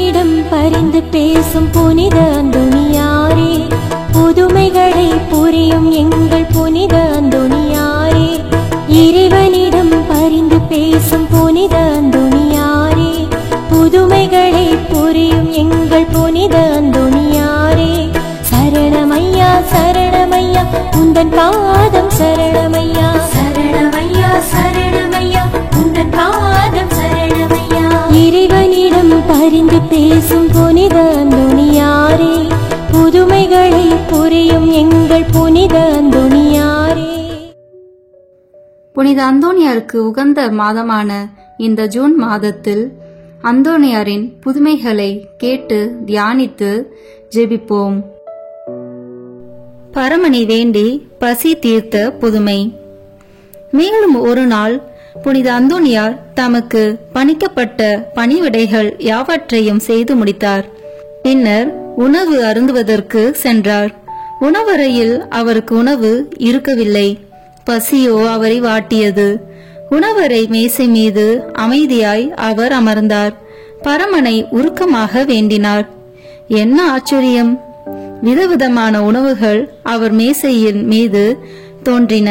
இறைவனிடம் பரிந்து பேசும் புனித அந்தோணியாரே, புதுமைகளை புரியும் எங்கள் புனித அந்தோணியாரே. இறைவனிடம் பரிந்து பேசும் புனித அந்தோணியாரே, புதுமைகளை புரியும் எங்கள் புனித அந்தோணியாரே. சரணமையா சரணமையா உந்தன் பாதம் சரணமையா, சரணமையா சரணமையா உந்தன் பாதம் சரணமையா. இறைவனிடம் பரிந்து பேசும் புனித அந்தோணியாரே, புதுமைகளை புரியும் எங்கள் புனித அந்தோணியாரே. புனித அந்தோணியாருக்கு உகந்த மாதமான இந்த ஜூன் மாதத்தில் அந்தோணியாரின் புதுமைகளை கேட்டு தியானித்து ஜெபிப்போம். பரமனை வேண்டி பசி தீர்த்த புதுமை. மேலும் ஒரு நாள் புனித அந்தோணியார் தமக்கு பணிக்கப்பட்ட பணிவிடைகள் யாவற்றையும் செய்து முடித்தார். பின்னர் உணவு அருந்துவதற்கு சென்றார். உணவறையில் அவருக்கு உணவு இருக்கவில்லை. பசியோ அவரை வாட்டியது. உணவறை மேசை மீது அமைதியாய் அவர் அமர்ந்தார். பரமனை உருக்கமாக வேண்டினார். என்ன ஆச்சரியம்! விதவிதமான உணவுகள் அவர் மேசையின் மீது தோன்றின.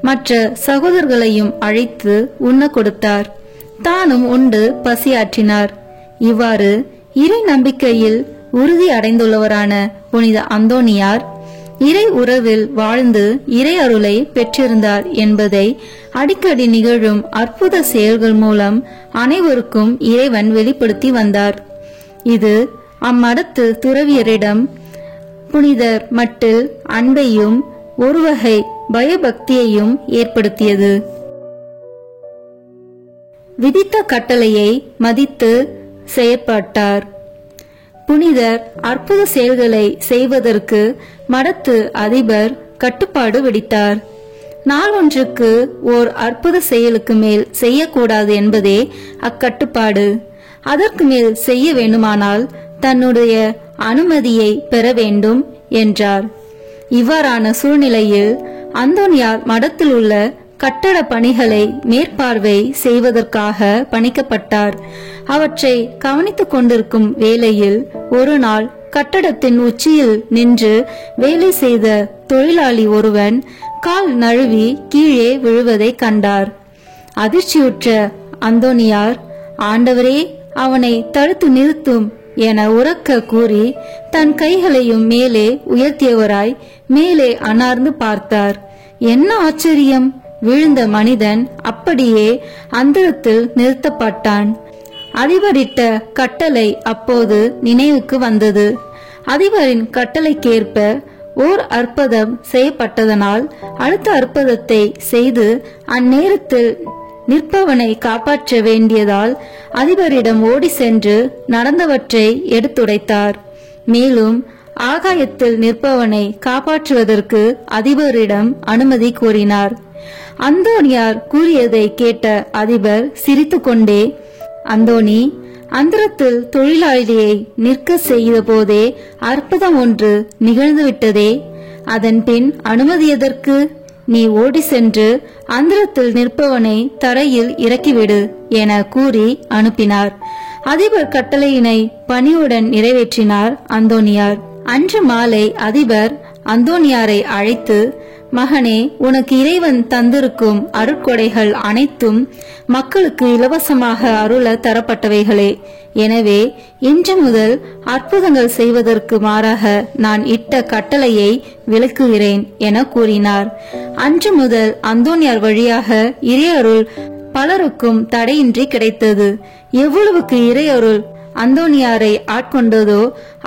மற்ற சகோதரர்களையும் அழைத்து உண்ண கொடுத்தார். தானும் உண்டு பசியாற்றினார். இவ்வாறு இறை நம்பிக்கையில் உறுதி அடைந்துள்ளவரான புனித அந்தோணியார் இறை உறவில் வாழ்ந்து இறை அருளை பெற்றிருந்தார் என்பதை அடிக்கடி நிகழும் அற்புத செயல்கள் மூலம் அனைவருக்கும் இறைவன் வெளிப்படுத்தி வந்தார். இது அம்மடத்து துறவியரிடம் புனிதர் மட்டில் அன்பையும் ஒருவகை பயபக்தியையும் ஏற்படுத்தியது. விதித்த கட்டளையை மதித்து செயற்பட்டார். புனிதர் அற்புத செயல்களை செய்வதற்கு மடத்து அதிபர் கட்டுப்பாடு விதித்தார். நாள் ஒன்றுக்கு ஓர் அற்புத செயலுக்கு மேல் செய்யக்கூடாது என்பதே அக்கட்டுப்பாடு. அதற்கு மேல் செய்ய வேண்டுமானால் தன்னுடைய அனுமதியை பெற வேண்டும் என்றார். இவ்வாறான சூழ்நிலையில் அந்தோணியார் மடத்தில் உள்ள கட்டட பணிகளை மேற்பார்வை செய்வதற்காக பணிக்கப்பட்டார். அவற்றை கவனித்துக் கொண்டிருக்கும் வேளையில் ஒரு நாள் கட்டடத்தின் உச்சியில் நின்று வேலை செய்த தொழிலாளி ஒருவன் கால் நழுவி கீழே விழுவதை கண்டார். அதிர்ச்சியுற்ற அந்தோணியார், ஆண்டவரே, அவனை தடுத்து நிறுத்தும் என உரக்க கூறி தன் கைகளையும் மேலே உயர்த்தியவராய் மேலே அன்னார்ந்து பார்த்தார். என்ன ஆச்சரியம்! விழுந்த மனிதன் அப்படியே அந்தரத்தில் நிறுத்தப்பட்டான். அதிபரிட்ட கட்டளை அப்போது நினைவுக்கு வந்தது. அதிபரின் கட்டளைக்கேற்ப ஓர் அற்புதம் செய்யப்பட்டதனால் அடுத்த அற்புதத்தை செய்து அந்நேரத்தில் நிற்பவனை காப்பாற்ற வேண்டியதால் அதிபரிடம் ஓடி சென்று நடந்தவற்றை எடுத்துரைத்தார். மேலும் ஆகாயத்தில் நிற்பவனை காப்பாற்றுவதற்கு அதிபரிடம் அனுமதி கோரினார். அந்தோணியார் கூறியதை கேட்ட அதிபர் சிரித்துக்கொண்டே, அந்தோணி, அந்தரத்தில் தொழிலாளியை நிற்க செய்த போதே அற்புதம் ஒன்று நிகழ்ந்துவிட்டதே, அதன் பின் அனுமதி எதற்கு? நீ ஓடி சென்று அந்தரத்தில் நிற்பவனை தரையில் இறக்கிவிடு என கூறி அனுப்பினார். அதிபர் கட்டளையினை பணிவுடன் நிறைவேற்றினார் அந்தோணியார். அன்று மாலை அதிபர் அந்தோணியாரை அழைத்து, மகனே, உனக்கு இறைவன் தந்திருக்கும் அருட்கொடைகள் அனைத்தும் மக்களுக்கு இலவசமாக அருள தரப்பட்டவைகளே. எனவே இன்று முதல் அற்புதங்கள் செய்வதற்கு மாறாக நான் இட்ட கட்டளையை விலக்குகிறேன் என கூறினார். அன்று முதல் அந்தோணியார் வழியாக இறையருள் பலருக்கும் தடையின்றி கிடைத்தது. எவ்வளவுக்கு இறையருள் அந்தோணியாரை ஆட்கொண்டதோ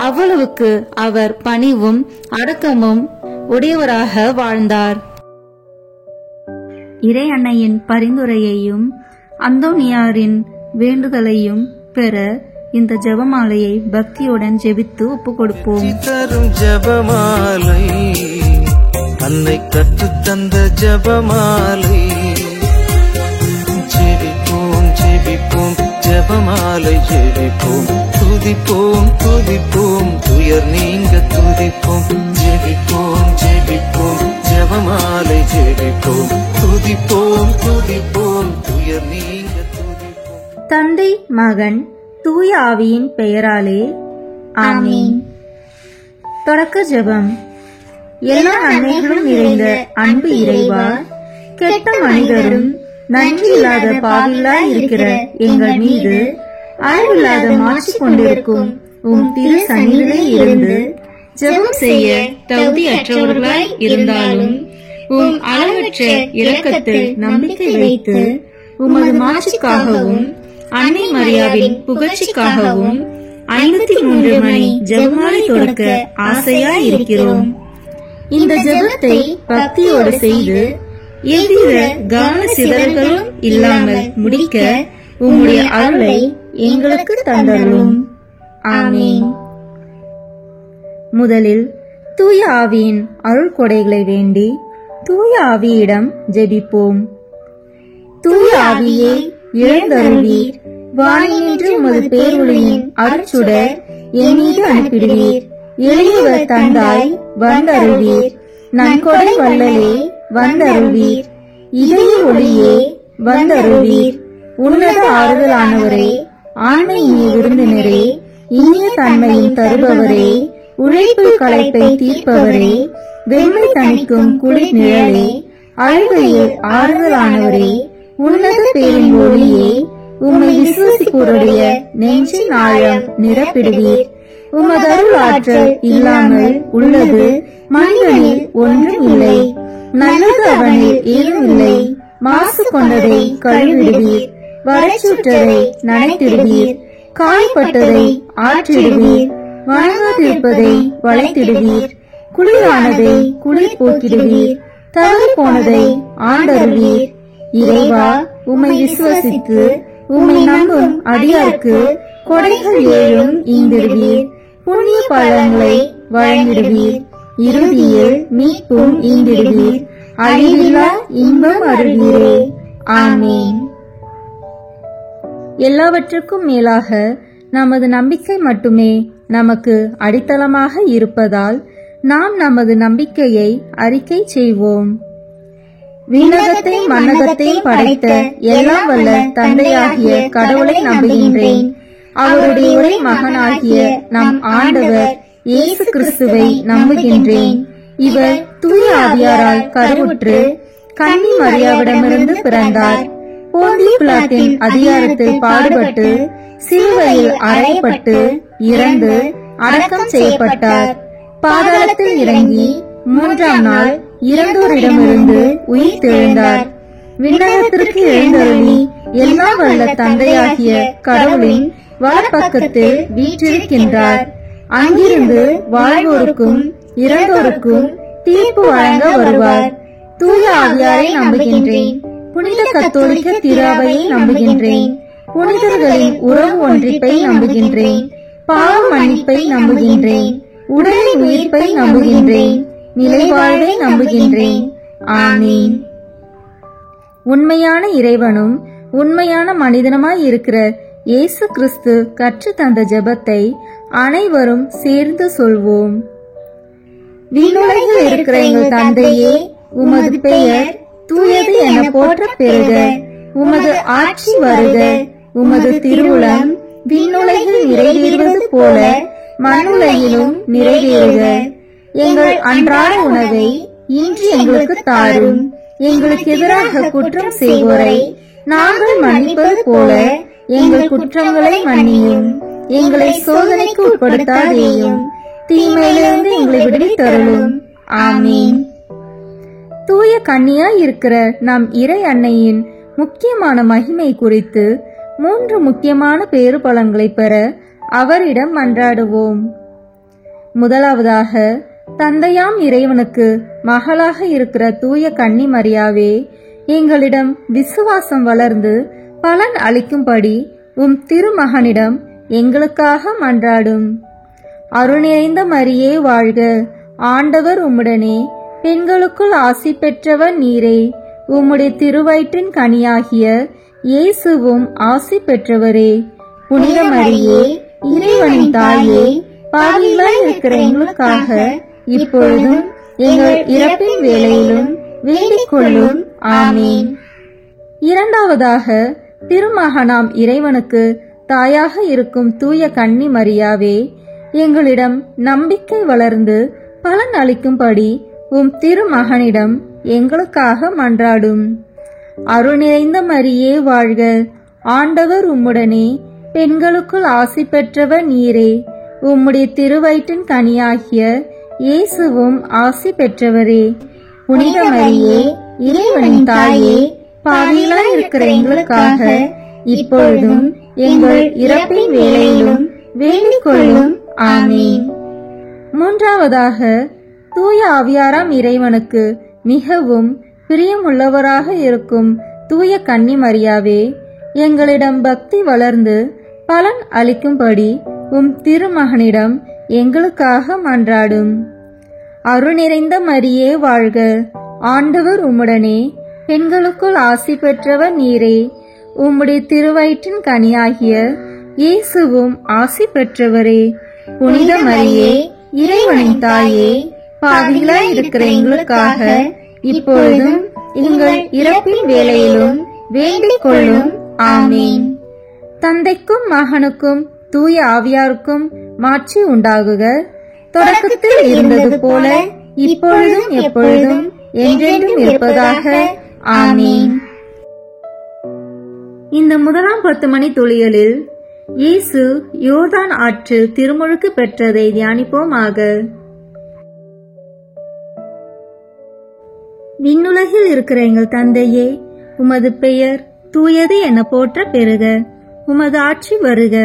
அவ்வளவுக்கு அவர் பணிவும் அடக்கமும் உடையவராக வாழ்ந்தார். இறை அன்னையின் பரிந்துரையையும் அந்தோணியாரின் வேண்டுதலையும் பெற இந்த ஜெபமாலையை பக்தியுடன் ஜெபித்து ஒப்புக் கொடுப்போம். தரும் ஜெபமாலை, அன்னை கற்றுத் தந்த ஜெபமாலை. ஜெபிப்போம் ஜெபிப்போம் ஜெபமாலை ஜெபிப்போம், துதிப்போம் துதிப்போம் துயர் நீங்க துதிப்போம். ஜெபிப்போம் ஜெபிப்போம் ஜெபமாலை ஜெபிப்போம், துதிப்போம் துதிப்போம் துயர் நீங்க துதிப்போம். தந்தை மகன் தூய ஆவியின் பெயராலே ஆமென். தொடக்க ஜெபம். எல்லா நன்மைகளும் நிறைந்த அன்பு இறைவா, கெட்ட மனிதரும் நன்றி இல்லாத பாவிகளாய் இருக்கிற எங்கள் மீது அளவில்லாத மாற்றி கொண்டிருக்கும் உம் திரு சந்நிதியில் இருந்து ஜெபம் செய்ய தகுதியற்றவர்களாய் இருந்தாலும் உம் அளவற்ற இரக்கத்தில் நம்பிக்கை வைத்து உமது மாட்சிக்காகவும் அன்னை மரியாவின் புகழ்ச்சிக்காகவும் 53 மணி ஜெபமாலை தொடக்க ஆசையாய் இருக்கிறோம். இந்த ஜெபத்தை பக்தியோடு செய்து எவ்வித கவன சிதறல்களும் இல்லாமல் முடிக்க உம்முடைய அருளை எங்களுக்கு தந்தருளும். ஆமென். முதலில் தூய ஆவியின் அருள் கொடைகளை வேண்டி தூய ஆவியிடம் ஜெபிப்போம். தூய ஆவியே எழுந்தருள்வீர், வானின்று உமது பேரொளியின் அருட்சுடர் என் மீது அனுப்பிடுவீர். எளியவர் தந்தாய் வந்தருள்வீர், நன்கொடை வல்லலே வந்தருள்வீர். இதய ஒளியே வந்தருள்வீர். உன்னத ஆறுதலானவரே, ஆண்மை இனிய விருந்தினரே, இனிய தன்மையின் தருபவரே, உழைப்பு களைப்பை தீர்ப்பவரே, வெம்மை தணிக்கும் குளிர் நிழலே, அழுகையில் ஆறுதலானவரே, உன்னத பேரின் ஒளியே, உம்மை விசுவசிப்போருடைய நெஞ்சின் ஆழம் நிரப்பிடுவீர். உமதருள் ஆற்றல் இல்லாமல் உள்ளது மனிதனில் ஒன்றும் இல்லை. நல்லது அவனில் ஏதும் இல்லை. மாசு கொண்டதை கழுவிடுவீர், வரைச்சுற்றதை நனைத்திடுவீர், காய்பட்டதை ஆற்றிடுவீர், வணங்காதிருப்பதை வளைத்திடுவீர், குளிரானதை குளிர் போக்கிடுவீர், தவறு போனதை ஆண்டருவீர். இறைவா, உம்மை விசுவசித்து உம்மை நம்பும் அடியாருக்கு கொடைகள் ஏழும் ஈந்திடுவீர், புண்ணிய பலன்களை வழங்கிடுவீர், இறுதியில் மீட்பும் ஈந்திடுவீர், அழிவில்லா இன்பம் அருள்வீரே. ஆமென். எல்லாவற்றுக்கும் மேலாக நமது நம்பிக்கை மட்டுமே நமக்கு அடித்தளமாக இருப்பதால் நாம் நமது நம்பிக்கையை அறிக்கை செய்வோம். விண்ணகத்தையும் மண்ணகத்தையும் படைத்த எல்லாம் வல்ல தந்தையாகிய கடவுளை நம்புகின்றேன். அவருடைய ஒரே மகனாகிய நம் ஆண்டவர் இயேசு கிறிஸ்துவை நம்புகின்றேன். இவர் தூய ஆவியாரால் கருவுற்று கன்னி மரியாவிடமிருந்து பிறந்தார். போந்திய பிலாத்தின் அதிகாரத்தில் பாடுபட்டு சிலுவையில் அறையப்பட்டு இறந்து அடக்கம் செய்யப்பட்டார். பாதாளத்தில் இறங்கி 3ஆம் நாள் இறந்தோரிடமிருந்து உயிர் தெழுந்தார். விண்ணகத்திற்கு எழுந்தருளி எல்லா வல்ல தந்தையாகிய கடவுளின் வலப்பக்கத்தில் வீற்றிருக்கின்றார். அங்கிருந்து வாழ்வோருக்கும் இறந்தோருக்கும் தீர்ப்பு வழங்க வருவார். தூய ஆவியாரை நம்புகின்றேன். புனித கத்தோலிக்க திராவையை நம்புகின்றேன். புனிதர்களின் உறவு ஒன்றிப்பை நம்புகின்றேன். பாவ மன்னிப்பை நம்புகின்றேன். உடலின் உயிர்ப்பை நம்புகின்றேன். நிலைவாழ்வை நம்புகின்றேன். ஆமென். உண்மையான இறைவனும் உண்மையான மனிதனுமாய் இருக்கிற இயேசு கிறிஸ்து கற்று தந்த ஜெபத்தை அனைவரும் சேர்ந்து சொல்வோம். விண்ணுலகில் இருக்கிற எங்கள் தந்தையே, உமது பெயர் தூயது என போற்ற பெறுக. உமது ஆட்சி வருக. உமது திருவுளம் விண்ணுலகில் நிறைவேறுவது போல மண்ணுலகிலும் நிறைவேறுக. எங்கள் அன்றாட உணவை இன்று எங்களுக்கு தாரும். எங்களுக்கு எதிராக குற்றம் செய்வோரை நாங்கள் மன்னிப்பது போல எங்கள் குற்றங்களை மன்னியும். எங்களை சோதனைக்கு உட்படுத்தாதேயும், தீமையிலிருந்து எங்களை விடுவித்தருளும். ஆமீன். தூய கன்னியாய் இருக்கிற நம் இறை அன்னையின் முக்கியமான மகிமை குறித்து 3 முக்கியமான பேறு பலன்களை பெற அவரிடம் மன்றாடுவோம். முதலாவதாக, தந்தையாம் இறைவனுக்கு மகளாக இருக்கிற தூய கன்னி மரியாவே, எங்களிடம் விசுவாசம் வளர்ந்து பலன் அளிக்கும்படி உம் திருமகனிடம் எங்களுக்காக மன்றாடும். அருள் நிறைந்த மரியே வாழ்க. ஆண்டவர் உம்முடனே, பெண்களுக்குள் ஆசி பெற்றவர் நீரே. உம்முடைய திருவயிற்றின் கனியாகிய இயேசுவும் ஆசி பெற்றவரே. புனித மரியே, இறைவனின் தாயே, பாவிகளாய் இருக்கிற எங்களுக்காக இப்பொழுதும் எங்கள் இறப்பின் வேளையிலும் வேண்டிக் கொள்ளும். ஆமீன். இரண்டாவதாக, திருமகனாம் இறைவனுக்கு தாயாக இருக்கும் தூய கன்னி மரியாவே, எங்களிடம் நம்பிக்கை வளர்ந்து பலன் அளிக்கும்படி உம் திருமகனிடம் எங்களுக்காக மன்றாடும். அருள் நிறைந்த மரியே வாழ்க, ஆண்டவர் உம்முடனே, பெண்களுக்குள் ஆசி பெற்றவர் நீரே. உம்முடைய திருவயிற்றின் கனியாகிய இயேசுவும் ஆசி பெற்றவரே. புனித மரியே, இறைவனின் தாயே, பாவிகளாய் இருக்கிற எங்களுக்காக இப்பொழுதும் எங்கள் இறப்பின் வேளையிலும் வேண்டிக் கொள்ளும். ஆமீன். மூன்றாவதாக, தூய ஆவியாராம் இறைவனுக்கு மிகவும் பிரியமுள்ளவராக இருக்கும் தூய கன்னி மரியாவே, எங்களிடம் பக்தி வளர்ந்து பலன் அளிக்கும்படி உம் திருமகனிடம் எங்களுக்காக மன்றாடும். அருள் நிறைந்த மரியே வாழ்க, ஆண்டவர் உம்முடனே, பெண்களுக்குள் ஆசி பெற்றவர் நீரே. உம்முடைய திருவயிற்றின் கனியாகிய இயேசுவும் ஆசி பெற்றவரே. புனித மரியே, இறைவனின் தாயே, பாவிகளாய் இருக்கிற எங்களுக்காக இப்பொழுதும் எங்கள் இறப்பின் வேளையிலும் வேண்டிக் கொள்ளும். ஆமீன். தந்தைக்கும் மகனுக்கும் தூய ஆவியாருக்கும் மாட்சி உண்டாகுக. தொடக்கத்தில் இருந்தது போல இப்பொழுதும் எப்பொழுதும் என்றென்றும் இருப்பதாக. ஆமீன். இந்த முதலாம் 10 மணி துளிகளில் இயேசு யோர்தான் ஆற்றில் திருமுழுக்கு பெற்றதை தியானிப்போமாக. விண்ணுலகில் இருக்கிற எங்கள் தந்தையே, உமது பெயர் தூயது என போற்ற பெறுக. உமது ஆட்சி வருக.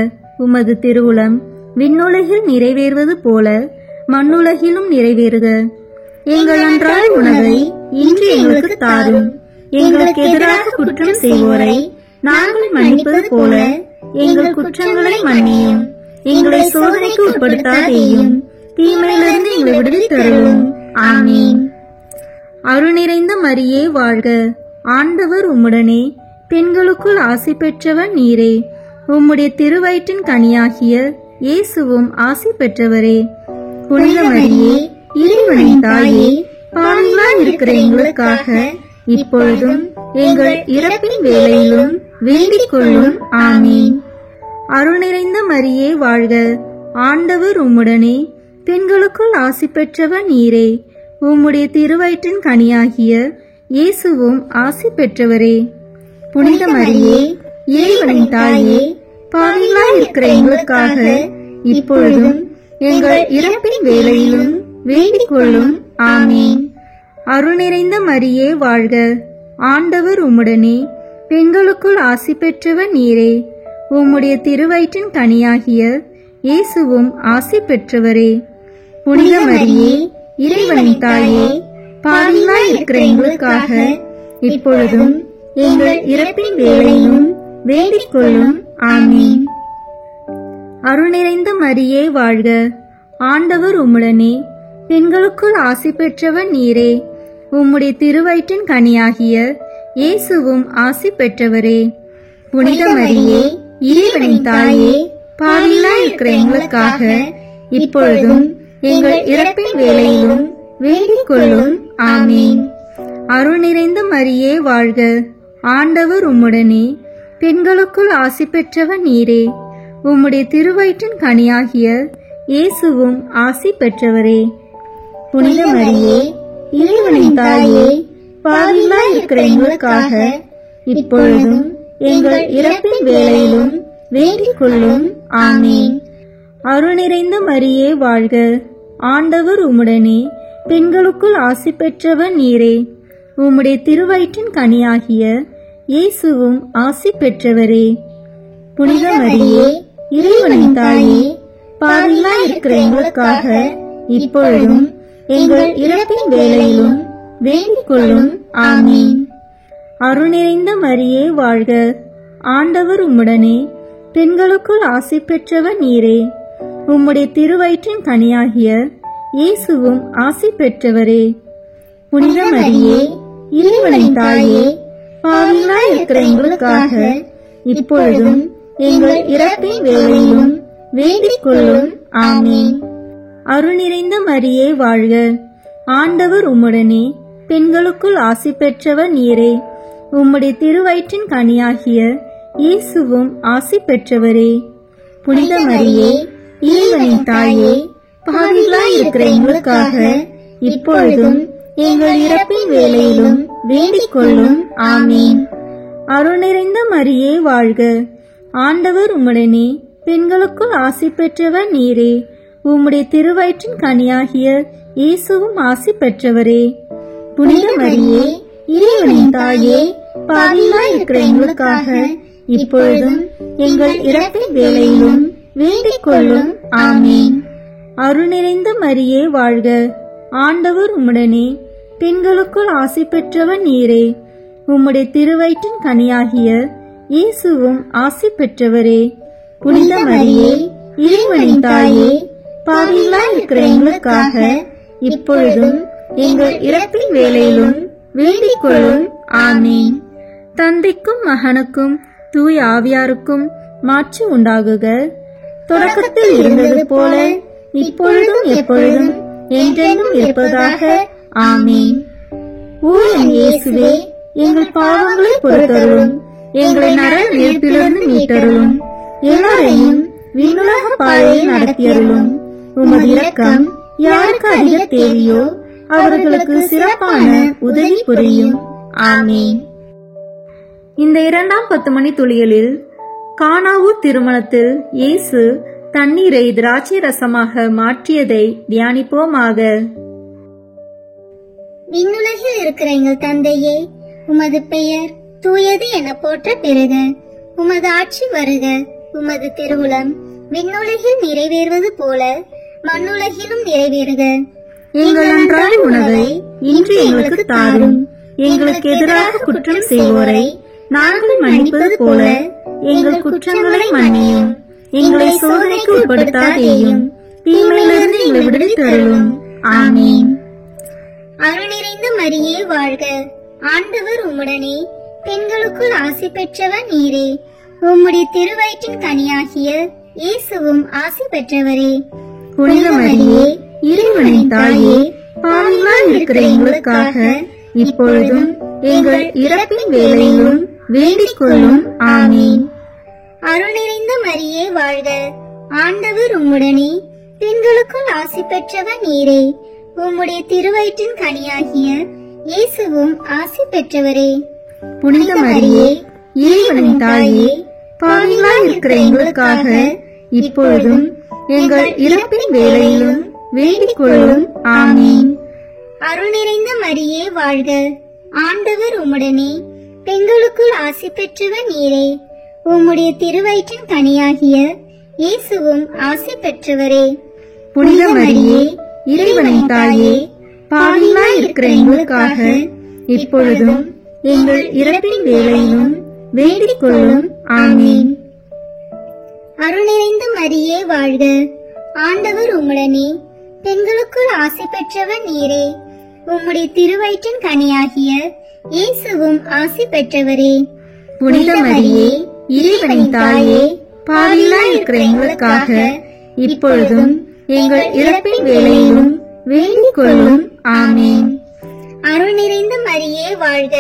உமது திருவுளம் விண்ணுலகில் நிறைவேறுவது போல மண்ணுலகிலும் நிறைவேறுக. எங்கள் அன்றாட உணவை இன்று எங்களுக்கு தாரும். எங்களுக்கு எதிராக குற்றம் செய்வோரை நாங்கள் மன்னிப்பது போல எங்கள் குற்றங்களை மன்னியும். எங்களை சோதனைக்கு உட்படுத்தாதேயும், தீமையிலிருந்து எங்களை விடுவித்தருளும். ஆமீன். அருள் நிறைந்த மரியே வாழ்க, ஆண்டவர் உம்முடனே, பெண்களுக்குள் ஆசி பெற்றவர் நீரே. உம்முடைய திருவயிற்றின் கனியாகிய இயேசுவும் ஆசி பெற்றவரே. புனித மரியே, இறைவனின் தாயே, பாவிகளாய் இருக்கிற எங்களுக்காக இப்பொழுதும் எங்கள் இறப்பின் வேளையிலும் வேண்டிக் கொள்ளும். ஆமீன். அருள் நிறைந்த மரியே வாழ்க, ஆண்டவர் உம்முடனே, பெண்களுக்குள் ஆசி பெற்றவர் நீரே. உம்முடைய திருவயிற்றின் கனியாகிய இயேசுவும் ஆசி பெற்றவரே. புனித மரியே, இறைவனின் தாயே, பாவிகளாய் இருக்கிற எங்களுக்காக இப்பொழுதும் எங்கள் இறப்பின் வேளையிலும் வேண்டிக் கொள்ளும். ஆமீன். அருள் நிறைந்த மரியே வாழ்க, ஆண்டவர் உம்முடனே, பெண்களுக்குள் ஆசி பெற்றவர் நீரே. உம்முடைய திருவயிற்றின் கனியாகிய இயேசுவும் ஆசி பெற்றவரே. புனித மரியே, இறைவனின் தாயே, பாவிகளாய் இருக்கிற எங்களுக்காக இப்பொழுதும் எங்கள் இறப்பின் வேளையிலும் வேண்டிக் கொள்ளும். ஆமீன். அருள் நிறைந்த மரியே வாழ்க, ஆண்டவர் உம்முடனே, பெண்களுக்குள் ஆசி பெற்றவர் நீரே. உம்முடைய திருவயிற்றின் கனியாகிய இயேசுவும் ஆசி பெற்றவரே. புனித மரியே, இறைவனின் தாயே, பாவிகளாய் இருக்கிற எங்களுக்காக இப்பொழுதும் எங்கள் இறப்பின் வேளையிலும் வேண்டிக் கொள்ளும். ஆமீன். அருள் நிறைந்த மரியே வாழ்க, ஆண்டவர் உம்முடனே, பெண்களுக்குள் ஆசி பெற்றவர் நீரே. உம்முடைய திருவயிற்றின் கனியாகிய இயேசுவும் ஆசி பெற்றவரே. புனித மரியே, இறைவனின் தாயே, பாவிகளாய் இருக்கிற எங்களுக்காக இப்பொழுதும் எங்கள் இறப்பின் வேளையிலும் வேண்டிக் கொள்ளும். ஆமீன். அருள் நிறைந்த மரியே வாழ்க, ஆண்டவர் உம்முடனே, பெண்களுக்குள் ஆசி பெற்றவர் நீரே. உம்முடைய திருவயிற்றின் கனியாகிய இயேசுவும் ஆசி பெற்றவரே. புனித மரியே, இறைவனின் தாயே, பாவிகளாய் இருக்கிற எங்களுக்காக இப்பொழுதும் எங்கள் இறப்பின் வேளையிலும் வேண்டிக் கொள்ளும். ஆமீன். அருள் நிறைந்த மரியே வாழ்க, ஆண்டவர் உம்முடனே, பெண்களுக்குள் ஆசி பெற்றவர் நீரே. உம்முடைய திருவயிற்றின் கனியாகிய இயேசுவும் ஆசி பெற்றவரே. புனித மரியே, இறைவனின் தாயே, பாவிகளாய் இருக்கிற எங்களுக்காக இப்பொழுதும் எங்கள் இறப்பின் வேளையிலும் வேண்டிக் கொள்ளும். ஆமீன். அருள் நிறைந்த மரியே வாழ்க, ஆண்டவர் உம்முடனே, பெண்களுக்குள் ஆசி பெற்றவர் நீரே. உம்முடைய திருவயிற்றின் கனியாகிய இயேசுவும் ஆசி பெற்றவரே. புனித மரியே, இறைவனின் தாயே, பாவிகளாய் இருக்கிற எங்களுக்காக இப்பொழுதும் எங்கள் இறப்பின் வேளையிலும் வேண்டிக் கொள்ளும். ஆமீன். அருள் நிறைந்த மரியே வாழ்க. ஆண்டவர் உம்முடனே, பெண்களுக்குள் ஆசி பெற்றவர் நீரே. உம்முடைய திருவயிற்றின் கனியாகிய இயேசுவும் ஆசி பெற்றவரே. புனித மரியே, இறைவனின் தாயே, பாவிகளாய் இருக்கிற எங்களுக்காக இப்பொழுதும் எங்கள் இறப்பின் வேளையிலும் வேண்டிக் கொள்ளும். ஆமீன். அருள் நிறைந்த மரியே வாழ்க. ஆண்டவர் உம்முடனே, பெண்களுக்குள் ஆசி பெற்றவர் நீரே. உம்முடைய திருவயிற்றின் கனியாகிய இயேசுவும் ஆசி பெற்றவரே. புனித மரியே, இறைவனின் தாயே, பாவிகளாய் இருக்கிற எங்களுக்காக இப்பொழுதும் எங்கள் இறப்பின் வேளையிலும் வேண்டிக் கொள்ளும். ஆமீன். தந்தைக்கும் மகனுக்கும் தூய ஆவியாருக்கும் மாட்சி உண்டாகுக. தொடக்கத்தில் இருந்தது போல இப்பொழுதும் எப்பொழுதும் என்றென்றும் இருப்பதாக. ஆமீன். ஓ என் இயேசுவே, எங்கள் பாவங்களை பொறுத்தருளும், எங்களை நரக நெருப்பிலிருந்து மீட்டருளும், எல்லாரையும் விண்ணுலக பாதையில் நடத்தியருளும். உமது இரக்கம் யாருக்கு அதிக தேவையோ அவர்களுக்கு சிறப்பான உதவி புரியும். ஆமீன். இந்த 2ஆம் 10 மணி துளிகளில் கானாவூர் திருமணத்தில் இயேசு தண்ணீரை திராட்சை ரசமாக மாற்றியதை தியானிப்போமாக. விண்ணுலகில் இருக்கிற எங்கள் தந்தையே, உமது பெயர் தூயது என போற்ற பெறுக. உமது ஆட்சி வருக. உமது திருவுளம் விண்ணுலகில் நிறைவேறுவது போல மண்ணுலகிலும் நிறைவேறுக. எங்கள் அன்றாட உணவை இன்று எங்களுக்கு தாரும். எங்களுக்கு எதிராக குற்றம் செய்வோரை நாங்கள் மன்னிப்பது போல எங்கள் குற்றங்களை மன்னியும். எங்களை சோதனைக்கு உட்படுத்தாதேயும், தீமையிலிருந்து எங்களை விடுவித்தருளும். ஆமீன். அருள் நிறைந்த மரியே வாழ்க. ஆண்டவர் உம்முடனே, பெண்களுக்குள் ஆசி பெற்றவர் நீரே. உம்முடைய திருவயிற்றின் கனியாகிய இயேசுவும் ஆசி பெற்றவரே. புனித மரியே, இறைவனின் தாயே, பாவிகளாய் இருக்கிற எங்களுக்காக இப்பொழுதும் எங்கள் இறப்பின் வேளையிலும் வேண்டிக் கொள்ளும். ஆமீன். அருள் நிறைந்த மரியே வாழ்க. ஆண்டவர் உம்முடனே, பெண்களுக்குள் ஆசி பெற்றவர் நீரே. உம்முடைய திருவயிற்றின் கனியாகிய இயேசுவும் ஆசி பெற்றவரே. புனித மரியே, இறைவனின் தாயே, பாவிகளாய் இருக்கிற எங்களுக்காக இப்பொழுதும் எங்கள் இறப்பின் வேளையிலும் வேண்டிக் கொள்ளும். ஆமீன். அருள் நிறைந்த மரியே வாழ்க. ஆண்டவர் உம்முடனே, பெண்களுக்குள் ஆசி பெற்றவர் நீரே. உம்முடைய திருவயிற்றின் கனியாகிய இயேசுவும் ஆசி பெற்றவரே. புனித மரியே, இறைவனின் தாயே, பாவிகளாய் இருக்கிற எங்களுக்காக இப்பொழுதும் எங்கள் இறப்பின் வேளையிலும் வேண்டிக் கொள்ளும். ஆமீன். அருள் நிறைந்த மரியே வாழ்க. ஆண்டவர் உம்முடனே, பெண்களுக்குள் ஆசி பெற்றவர் நீரே. உம்முடைய திருவயிற்றின் கனியாகிய இயேசுவும் ஆசி பெற்றவரே. புனித மரியே, இறைவனின் தாயே, பாவிகளாய் இருக்கிற எங்களுக்காக இப்பொழுதும் எங்கள் இறப்பின் வேளையிலும் வேண்டிக் கொள்ளும். ஆமீன். அருள் நிறைந்த மரியே வாழ்க.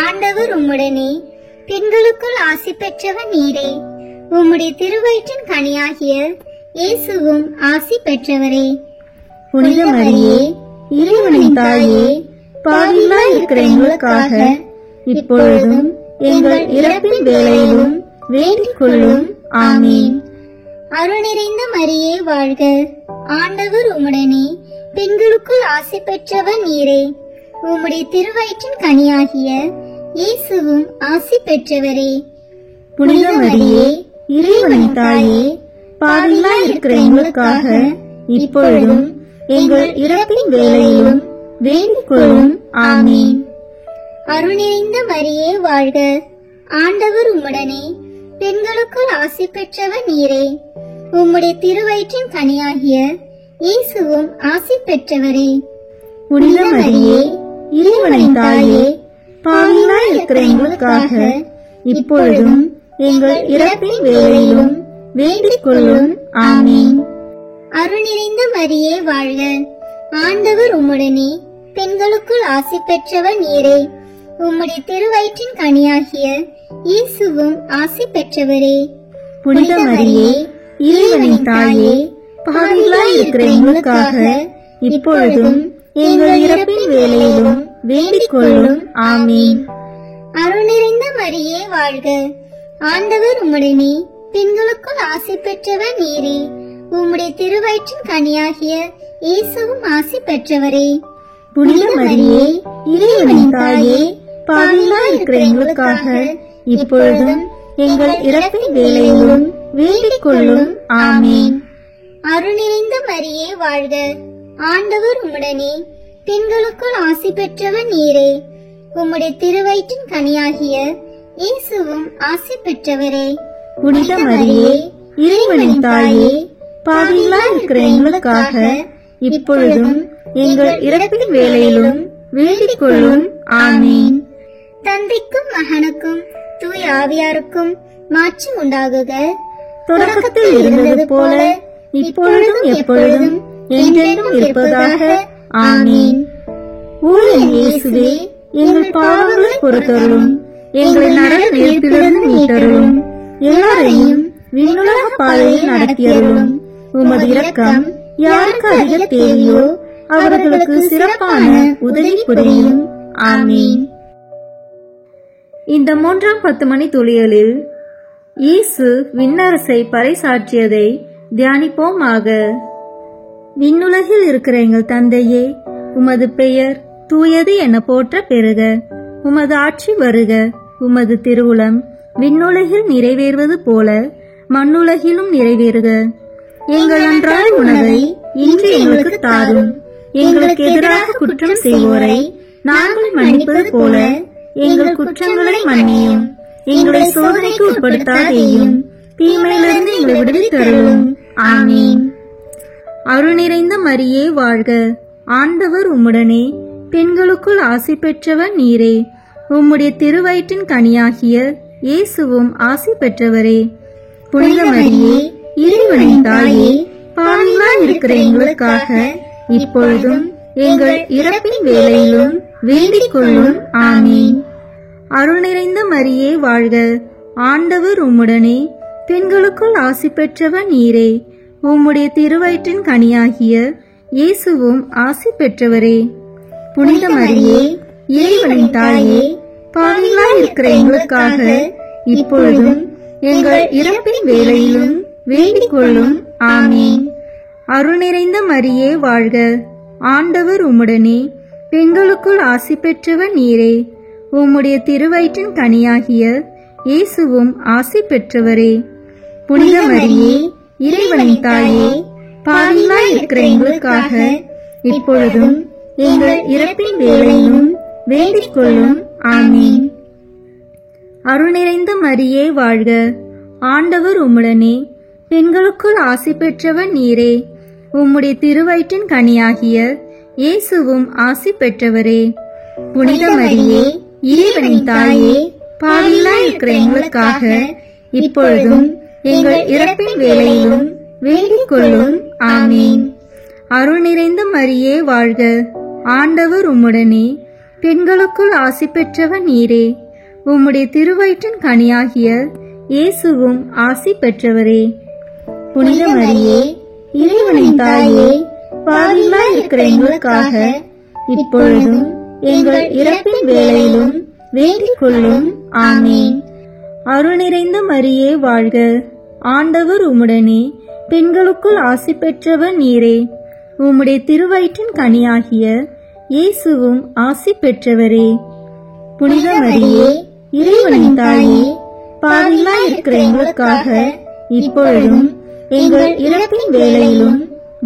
ஆண்டவர் உம்முடனே, பெண்களுக்குள் ஆசி பெற்றவர் நீரே. உம்முடைய திருவயிற்றின் கனியாகிய இயேசுவும் ஆசி பெற்றவரே. புனித மரியே, இறைவனின் தாயே, பாவிகளாய் இருக்கிற எங்களுக்காக இப்பொழுதும் எங்கள் இறப்பின் வேளையிலும் வேண்டிக் கொள்ளும். ஆமீன். அருள் நிறைந்த மரியே வாழ்க. ஆண்டவர் உம்முடனே, பெண்களுக்குள் ஆசி பெற்றவர் நீரே. உம்முடைய திருவயிற்றின் கனியாகிய இயேசுவும் ஆசி பெற்றவரே. புனித மரியே, இறைவனின் தாயே, பாவிகளாய் இருக்கிற எங்களுக்காக இப்பொழுதும் எங்கள் இறப்பின் வேளையிலும் வேண்டிக் கொள்ளும். ஆமீன். அருள் நிறைந்த மரியே வாழ்க. ஆண்டவர் உம்முடனே, பெண்களுக்குள் ஆசி பெற்றவர் நீரே. உம்முடைய திருவயிற்றின் கனியாகிய இயேசுவும் ஆசி பெற்றவரே. புனித மரியே, இறைவனின் தாயே, பாவிகளாய் இருக்கிற எங்களுக்காக இப்பொழுதும் எங்கள் இறப்பின் வேளையிலும் வேண்டிக் கொள்ளும். ஆமீன். அருள் நிறைந்த மரியே வாழ்க. ஆண்டவர் உம்முடனே, பெண்களுக்குள் ஆசி பெற்றவர் நீரே. உம்முடைய திருவயிற்றின் கனியாகிய இயேசுவும் ஆசி பெற்றவரே. புனித மரியே, இறைவனின் தாயே, பாவிகளாய் இருக்கிற எங்களுக்காக இப்பொழுதும் எங்கள் இறப்பின் வேளையிலும் வேண்டிக் கொள்ளும். ஆமீன். அருள் நிறைந்த மரியே வாழ்க. ஆண்டவர் உம்முடனே, பெண்களுக்குள் ஆசி பெற்றவர் நீரே. உம்முடைய திருவயிற்றின் கனியாகிய இயேசுவும் ஆசி பெற்றவரே. புனித மரியே, இறைவனின் தாயே, பாவிகளாய் இருக்கிற எங்களுக்காக இப்பொழுதும் எங்கள் இறப்பின் வேளையிலும் வேண்டிக் கொள்ளும். ஆமீன். அருள் நிறைந்த மரியே வாழ்க. ஆண்டவர் உம்முடனே, பெண்களுக்குள் ஆசி பெற்றவர் நீரே. உம்முடைய திருவயிற்றின் கனியாகிய இயேசுவும் ஆசி பெற்றவரே. புனித மரியே, இறைவனின் தாயே, பாவிகளாய் இருக்கிற எங்களுக்காக இப்பொழுதும் எங்கள் இறப்பின் வேளையிலும் வேண்டிக் கொள்ளும். ஆமீன். தந்தைக்கும் மகனுக்கும் தூய ஆவியாருக்கும் மாட்சி உண்டாகுக. தொடக்கத்தில் இருந்தது போல இப்பொழுதும் எப்பொழுதும் என்றென்றும் இருப்பதாக. ஆமீன். ஓ என் இயேசுவே, எங்கள் பாவங்களை பொறுத்தருளும், எங்களை நரக நெருப்பிலிருந்து மீட்டருளும், எல்லாரையும் விண்ணுலக பாதையில் நடத்தியருளும். உமது இரக்கம் யாருக்கு அதிக தேவையோ அவர்களுக்கு சிறப்பான உதவி புரியும். ஆமீன். இந்த 3ஆம் 10 மணி துளிகளில் இயேசு விண்ணரசை பறைசாற்றியதை தியானிப்போமாக. விண்ணுலகில் இருக்கிற எங்கள் தந்தையே, உமது பெயர் தூயது என போற்ற பெறுக. உமது ஆட்சி வருக. உமது திருவுளம் விண்ணுலகில் நிறைவேறுவது போல மண்ணுலகிலும் நிறைவேறுக. எங்கள் அன்றாட உணவை இன்று எங்களுக்கு தாரும். எங்களுக்கு எதிராக குற்றம் செய்வோரை நாங்கள் மன்னிப்பது போல எங்கள் குற்றங்களை மன்னியும். எங்களை சோதனைக்கு உட்படுத்தாதேயும், தீமையிலிருந்து எங்களை விடுவித்தருளும். ஆமீன். அருள் நிறைந்த மரியே வாழ்க. ஆண்டவர் உம்முடனே, பெண்களுக்குள் ஆசி பெற்றவர் நீரே. உம்முடைய திருவயிற்றின் கனியாகிய இயேசுவும் ஆசி பெற்றவரே. புனித மரியே, இறைவனின் தாயே, பாவிகளாய் இருக்கிற எங்களுக்காக இப்பொழுதும் எங்கள் இறப்பின் வேளையிலும் வேண்டிக் கொள்ளும். ஆமீன். அருள் நிறைந்த மரியே வாழ்க. ஆண்டவர் உம்முடனே, பெண்களுக்குள் ஆசி பெற்றவர் நீரே. உம்முடைய திருவயிற்றின் கனியாகிய இயேசுவும் ஆசி பெற்றவரே. புனித மரியே, இறைவனின் தாயே, பாவிகளாய் இருக்கிற எங்களுக்காக இப்பொழுதும் எங்கள் இறப்பின் வேளையிலும் வேண்டிக் கொள்ளும். ஆமீன். அருள் நிறைந்த மரியே வாழ்க. ஆண்டவர் உம்முடனே, பெண்களுக்குள் ஆசி பெற்றவர் நீரே. உம்முடைய திருவயிற்றின் கனியாகிய இயேசுவும் ஆசி பெற்றவரே. புனித மரியே, இறைவனின் தாயே, பாவிகளாய் இருக்கிற எங்களுக்காக இப்பொழுதும் எங்கள் இறப்பின் வேளையிலும் வேண்டிக் கொள்ளும். ஆமீன். அருள் நிறைந்த மரியே வாழ்க. ஆண்டவர் உம்முடனே, பெண்களுக்குள் ஆசி பெற்றவர் நீரே. உம்முடைய திருவயிற்றின் கனியாகிய இயேசுவும் ஆசி பெற்றவரே. புனித மரியே, இறைவனின் தாயே, பாவிகளாய் இருக்கிற எங்களுக்காக இப்பொழுதும் எங்கள் இறப்பின் வேளையிலும் வேண்டிக் கொள்ளும். ஆமீன். அருள் நிறைந்த மரியே வாழ்க. ஆண்டவர் உம்முடனே, பெண்களுக்குள் ஆசி பெற்றவர் நீரே. உம்முடைய திருவயிற்றின் கனியாகிய இயேசுவும் ஆசி பெற்றவரே. புனித மரியே, இறைவனின் தாயே, பாவிகளாய் இருக்கிற எங்களுக்காக இப்பொழுதும் எங்கள் இறப்பின் வேளையிலும் வேண்டிக் கொள்ளும். ஆமீன். அருள் நிறைந்த மரியே வாழ்க. ஆண்டவர் உம்முடனே, பெண்களுக்குள் ஆசி பெற்றவர் நீரே. உம்முடைய திருவயிற்றின் கனியாகிய இயேசுவும் ஆசி பெற்றவரே. புனித மரியே, இறைவனின் தாயே, பாவிகளாய் இருக்கிற எங்களுக்காக இப்பொழுதும் எங்கள் இறப்பின் வேளையிலும்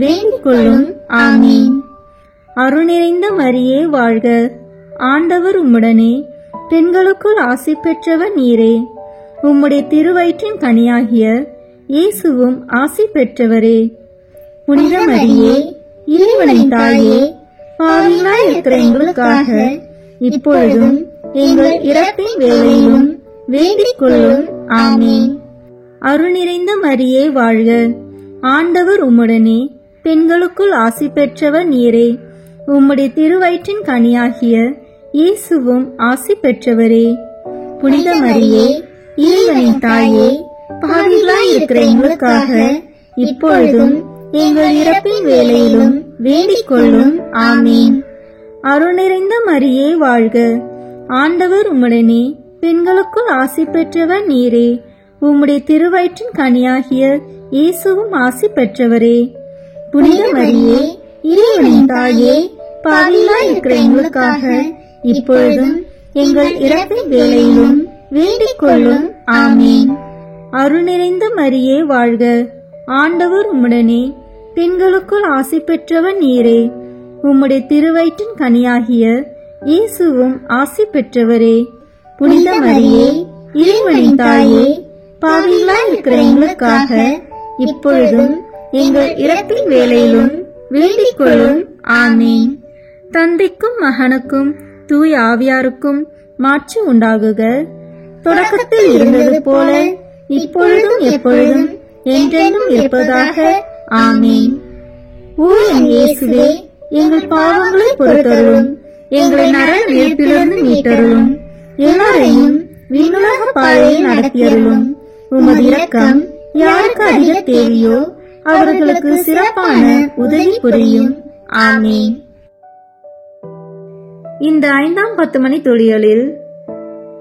வேண்டிக் கொள்ளும். ஆமீன். அருள் நிறைந்த மரியே வாழ்க. ஆண்டவர் உம்முடனே, பெண்களுக்குள் ஆசி பெற்றவர் நீரே. உம்முடைய திருவயிற்றின் கனியாகிய இயேசுவும் ஆசி பெற்றவரே. புனித மரியே, இறைவனின் தாயே, பாவிகளாய் இருக்கிற எங்களுக்காக இப்பொழுதும் எங்கள் இறப்பின் வேளையிலும் வேண்டிக் கொள்ளும். ஆமீன். அருள் நிறைந்த மரியே வாழ்க. ஆண்டவர் உம்முடனே, பெண்களுக்குள் ஆசி பெற்றவர் நீரே. உம்முடைய திருவயிற்றின் கனியாகிய இயேசுவும் ஆசி பெற்றவரே. புனித மரியே, இறைவனின் தாயே, பாவிகளாய் இருக்கிற எங்களுக்காக இப்பொழுதும் எங்கள் இறப்பின் வேளையிலும் வேண்டிக் கொள்ளும். ஆமீன். அருள் நிறைந்த மரியே வாழ்க. ஆண்டவர் உம்முடனே, பெண்களுக்குள் ஆசி பெற்றவர் நீரே. உம்முடைய திருவயிற்றின் கனியாகிய இயேசுவும் ஆசி பெற்றவரே. புனித மரியே, இறைவனின் தாயே, பாவிகளாய் இருக்கிற எங்களுக்காக இப்பொழுதும் எங்கள் இறப்பின் வேளையிலும் வேண்டிக் கொள்ளும். ஆமீன். அருள் நிறைந்த மரியே வாழ்க. ஆண்டவர் உம்முடனே, பெண்களுக்குள் ஆசி பெற்றவர் நீரே. உம்முடைய திருவயிற்றின் கனியாகிய இயேசுவும் ஆசி பெற்றவரே. புனித மரியே, இறைவனின் தாயே, பாவிகளாய் இருக்கிற எங்களுக்காக இப்பொழுதும் எங்கள் இறப்பின் வேளையிலும் வேண்டிக் கொள்ளும். ஆமீன். தந்தைக்கும் மகனுக்கும் தூய ஆவியாருக்கும் மாட்சி உண்டாகுக. தொடக்கத்தில் இருந்தது போல இப்பொழுதும் எப்பொழுதும் என்றென்றும் இருப்பதாக. ஆமீன். ஓ என் இயேசுவே, எங்கள் பாவங்களை பொறுத்தருளும், எங்களை நரக நெருப்பிலிருந்து மீட்டருளும், எல்லாரையும் விண்ணுலக பாதையில் நடத்தியருளும். உமது இரக்கம் யாருக்கு அதிக தேவையோ அவர்களுக்கு சிறப்பான உதவி புரியும். ஆமீன். இந்த 5ஆம் 10 மணி துளிகளில்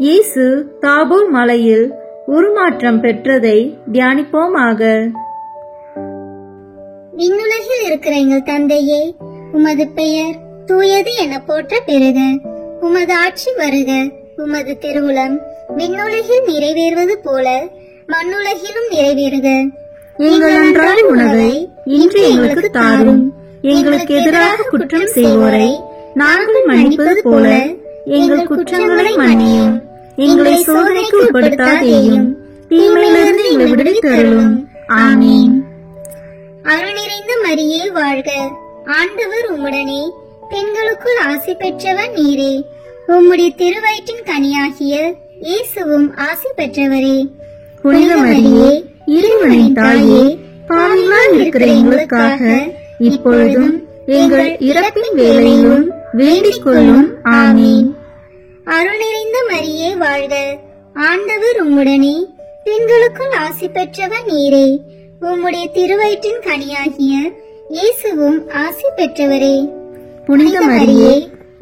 இயேசு தாபோர் மலையில் உருமாற்றம் பெற்றதை தியானிப்போமாக. விண்ணுலகில் இருக்கிற எங்கள் தந்தையே, உமது பெயர் தூயது என போற்ற பெறுக. உமது ஆட்சி வருக. உமது திருவுளம் விண்ணுலகில் நிறைவேறுவது போல மண்ணுலகிலும் நிறைவேறுக. எங்கள் அன்றாட உணவை இன்று எங்களுக்கு தாரும். எங்களுக்கு எதிராக குற்றம் செய்வோரை நாங்கள் மன்னிப்பது போல எங்கள் குற்றங்களை மன்னியும். எங்களை சோதனைக்கு உட்படுத்தாதேயும், தீமையிலிருந்து எங்களை விடுவித்தருளும். ஆமீன். அருள் நிறைந்த மரியே வாழ்க. ஆண்டவர் உம்முடனே, பெண்களுக்குள் ஆசி பெற்றவர் நீரே. உம்முடைய திருவயிற்றின் கனியாகிய இயேசுவும் ஆசி பெற்றவரே. புனித மரியே, இறைவனின் தாயே, பாவிகளாய் இருக்கிற எங்களுக்காக இப்பொழுதும் எங்கள் இறப்பின் வேளையிலும் வேண்டிக் கொள்ளும். ஆமீன். அருள் நிறைந்த மரியே வாழ்க. ஆண்டவர் உம்முடனே, பெண்களுக்குள் ஆசி பெற்றவர் நீரே. உம்முடைய திருவயிற்றின் கனியாகிய இயேசுவும் ஆசி பெற்றவரே. புனித மரியே,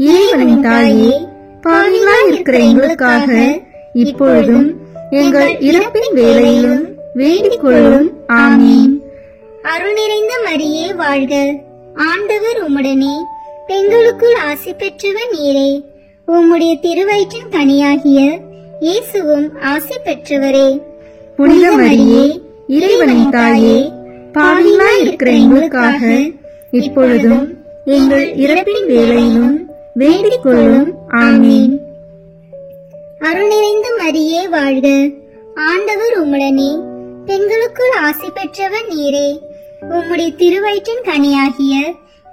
இறைவனின் தாயே, பாவிகளாய் இருக்கிற எங்களுக்காக இப்பொழுதும் எங்கள் இறப்பின் வேளையிலும் வேண்டிக் கொள்ளும். ஆமீன். அருள் நிறைந்த மரியே வாழ்க. ஆண்டவர் உம்முடனே, பெண்களுக்குள் ஆசி பெற்றவர் நீரே. உம்முடைய திருவயிற்றின் கனியாகிய இயேசுவும் ஆசி பெற்றவரே. புனித மரியே, இறைவனின் தாயே, பாவிகளாய் இருக்கிற எங்களுக்காக இப்பொழுதும் எங்கள் இறப்பின் வேளையிலும் வேண்டிக் கொள்ளும். ஆமீன். அருள் நிறைந்த மரியே வாழ்க. ஆண்டவர் உம்முடனே, பெண்களுக்குள் ஆசி பெற்றவர் நீரே. உம்முடைய திருவயிற்றின் கனியாகிய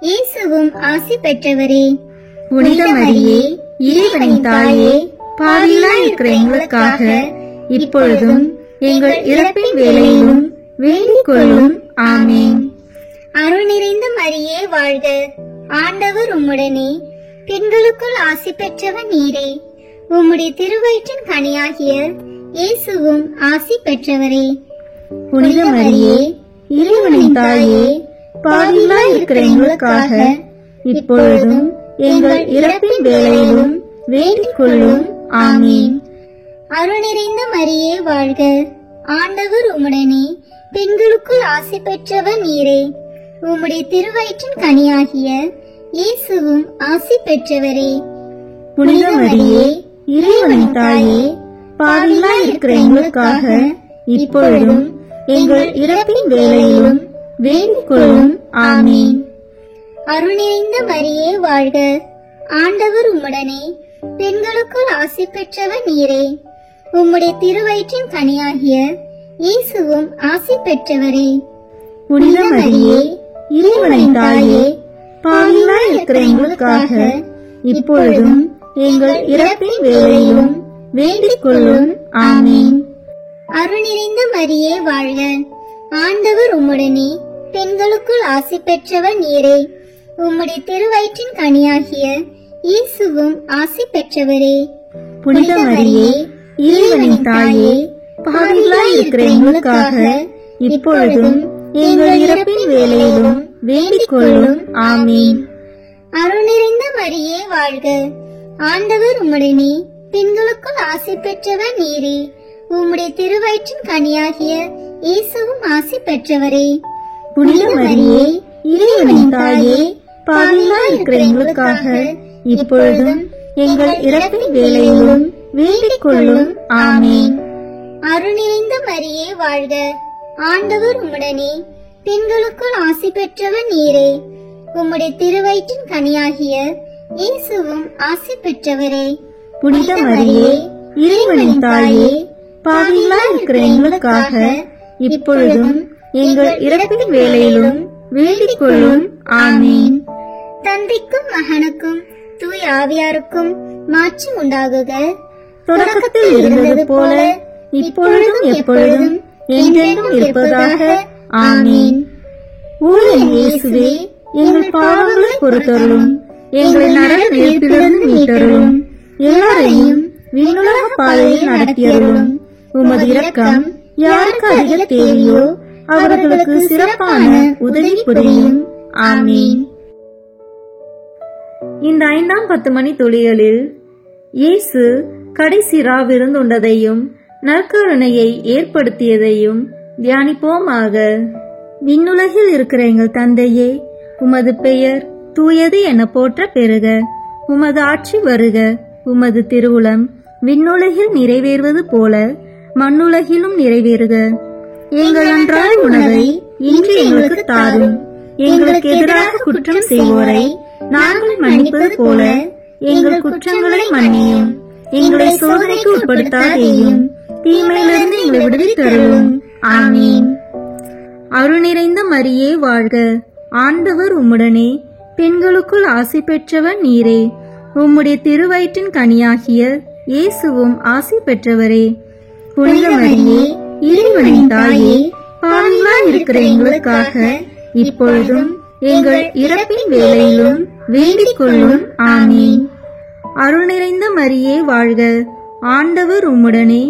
இயேசுவும் ஆசி பெற்றவரே. புனித மரியே, இறைவனின் தாயே, பாவிகளாய் இருக்கிற எங்களுக்காக இப்பொழுதும் எங்கள் இறப்பின் வேளையிலும் வேண்டிக் கொள்ளும். ஆமீன். அருள் நிறைந்த மரியே வாழ்க. ஆண்டவர் உம்முடனே, பெண்களுக்குள் ஆசி பெற்றவர் நீரே. உம்முடைய திருவயிற்றின் கனியாகிய இயேசுவும் ஆசி பெற்றவரே. புனித மரியே, இறைவனின் தாயே, பாவிகளாய் இருக்கிற எங்களுக்காக இப்பொழுதும் எங்கள் இறப்பின் வேளையிலும் வேண்டிக் கொள்ளும். ஆமீன். அருள் நிறைந்த மரியே வாழ்க. ஆண்டவர் உம்முடனே, பெண்களுக்குள் ஆசி பெற்றவர் நீரே. உம்முடைய திருவயிற்றின் கனியாகிய இயேசுவும் ஆசி பெற்றவரே. புனித மரியே, இறைவனின் தாயே, பாவிகளாய் இருக்கிற எங்களுக்காக இப்பொழுதும் எங்கள் இறப்பின் வேளையிலும் வேண்டிக் கொள்ளும். ஆமீன். அருள் நிறைந்த மரியே வாழ்க. ஆண்டவர் உம்முடனே, பெண்களுக்குள் ஆசி பெற்றவர் நீரே. உம்முடைய திருவயிற்றின் கனியாகிய இயேசுவும் ஆசி பெற்றவரே. புனித மரியே, இறைவனின் தாயே, பாவிகளாய் இருக்கிற எங்களுக்காக இப்பொழுதும் எங்கள் இறப்பின் வேளையிலும் வேண்டிக் கொள்ளும். ஆமீன். அருள் நிறைந்த மரியே வாழ்க. ஆண்டவர் உம்முடனே, பெண்களுக்குள் ஆசி பெற்றவர் நீரே. உம்முடைய திருவயிற்றின் கனியாகிய இயேசுவும் ஆசி பெற்றவரே. புனித மரியே, இறைவனின் தாயே, பாவிகளாய் இருக்கிற எங்களுக்காக இப்பொழுதும் எங்கள் இறப்பின் வேளையிலும் வேண்டிக் கொள்ளும். ஆமீன். அருள் நிறைந்த மரியே வாழ்க. ஆண்டவர் உம்முடனே, பெண்களுக்குள் ஆசி பெற்றவர் நீரே. உம்முடைய திருவயிற்றின் கனியாகிய இயேசுவும் ஆசி பெற்றவரே. புனித மரியே, இறைவனின் தாயே, பாவிகளாய் இருக்கிற எங்களுக்காக இப்பொழுதும் எங்கள் இறப்பின் வேளையிலும் வேண்டிக் கொள்ளும். ஆமீன். அருள் நிறைந்த மரியே வாழ்க. ஆண்டவர் உம்முடனே, பெண்களுக்குள் ஆசி பெற்றவர் நீரே. உம்முடைய திருவயிற்றின் கனியாகிய இயேசுவும் ஆசி பெற்றவரே. புனித மரியே, இறைவனின் தாயே, பாவிகளாய் இருக்கிற எங்களுக்காக இப்பொழுதும் எங்கள் இறப்பின் வேளையிலும் வேண்டிக் கொள்ளும். ஆமீன். தந்தைக்கும் மகனுக்கும் தூய ஆவியாருக்கும் மாட்சி உண்டாகுக. தொடக்கத்தில் இருந்தது போல இப்பொழுதும் எப்பொழுதும் என்றென்றும் இருப்பதாக. ஆமீன். ஓ என் இயேசுவே, எங்கள் பாவங்களை பொறுத்தருளும், எங்களை நரக நெருப்பிலிருந்து மீட்டருளும், எல்லாரையும் விண்ணுலக பாதையில் நடத்தியருளும். உமது இரக்கம் யாருக்கு அதிக தேவையோ அவர்களுக்கு சிறப்பான உதவி புரியும். ஆமீன். இந்த 5ஆம் 10 மணி துளிகளில் இயேசு கடைசி விருந்துண்டதையும் நற்கருணையை ஏற்படுத்தியதையும் தியானிப்போமாக. விண்ணுலகில் இருக்கிற எங்கள் தந்தையே, உமது பெயர் தூயது என போற்ற பெறுக. உமது ஆட்சி வருக. உமது திருவுளம் விண்ணுலகில் நிறைவேறுவது போல மண்ணுலகிலும் நிறைவேறுக. எங்கள் அன்றாட உணவை இன்று எங்களுக்கு தாரும். எங்களுக்கு எதிராக குற்றம் செய்வோரை நாங்கள் மன்னிப்பது போல எங்கள் குற்றங்களை மன்னியும். எங்களை சோதனைக்கு உட்படுத்தாதேயும், தீமையிலிருந்து எங்களை விடுவித்தருளும். ஆமீன். அருள் நிறைந்த மரியே வாழ்க. ஆண்டவர் உம்முடனே, பெண்களுக்குள் ஆசி பெற்றவர் நீரே. உம்முடைய திருவயிற்றின் கனியாகிய இயேசுவும் ஆசி பெற்றவரே. புனித மரியே, இறைவனின் தாயே, பாவிகளாய் இருக்கிற எங்களுக்காக இப்பொழுதும் எங்கள் இறப்பின் வேளையிலும் வேண்டிக் கொள்ளும். ஆமீன். அருள் நிறைந்த மரியே வாழ்க. ஆண்டவர் உம்முடனே,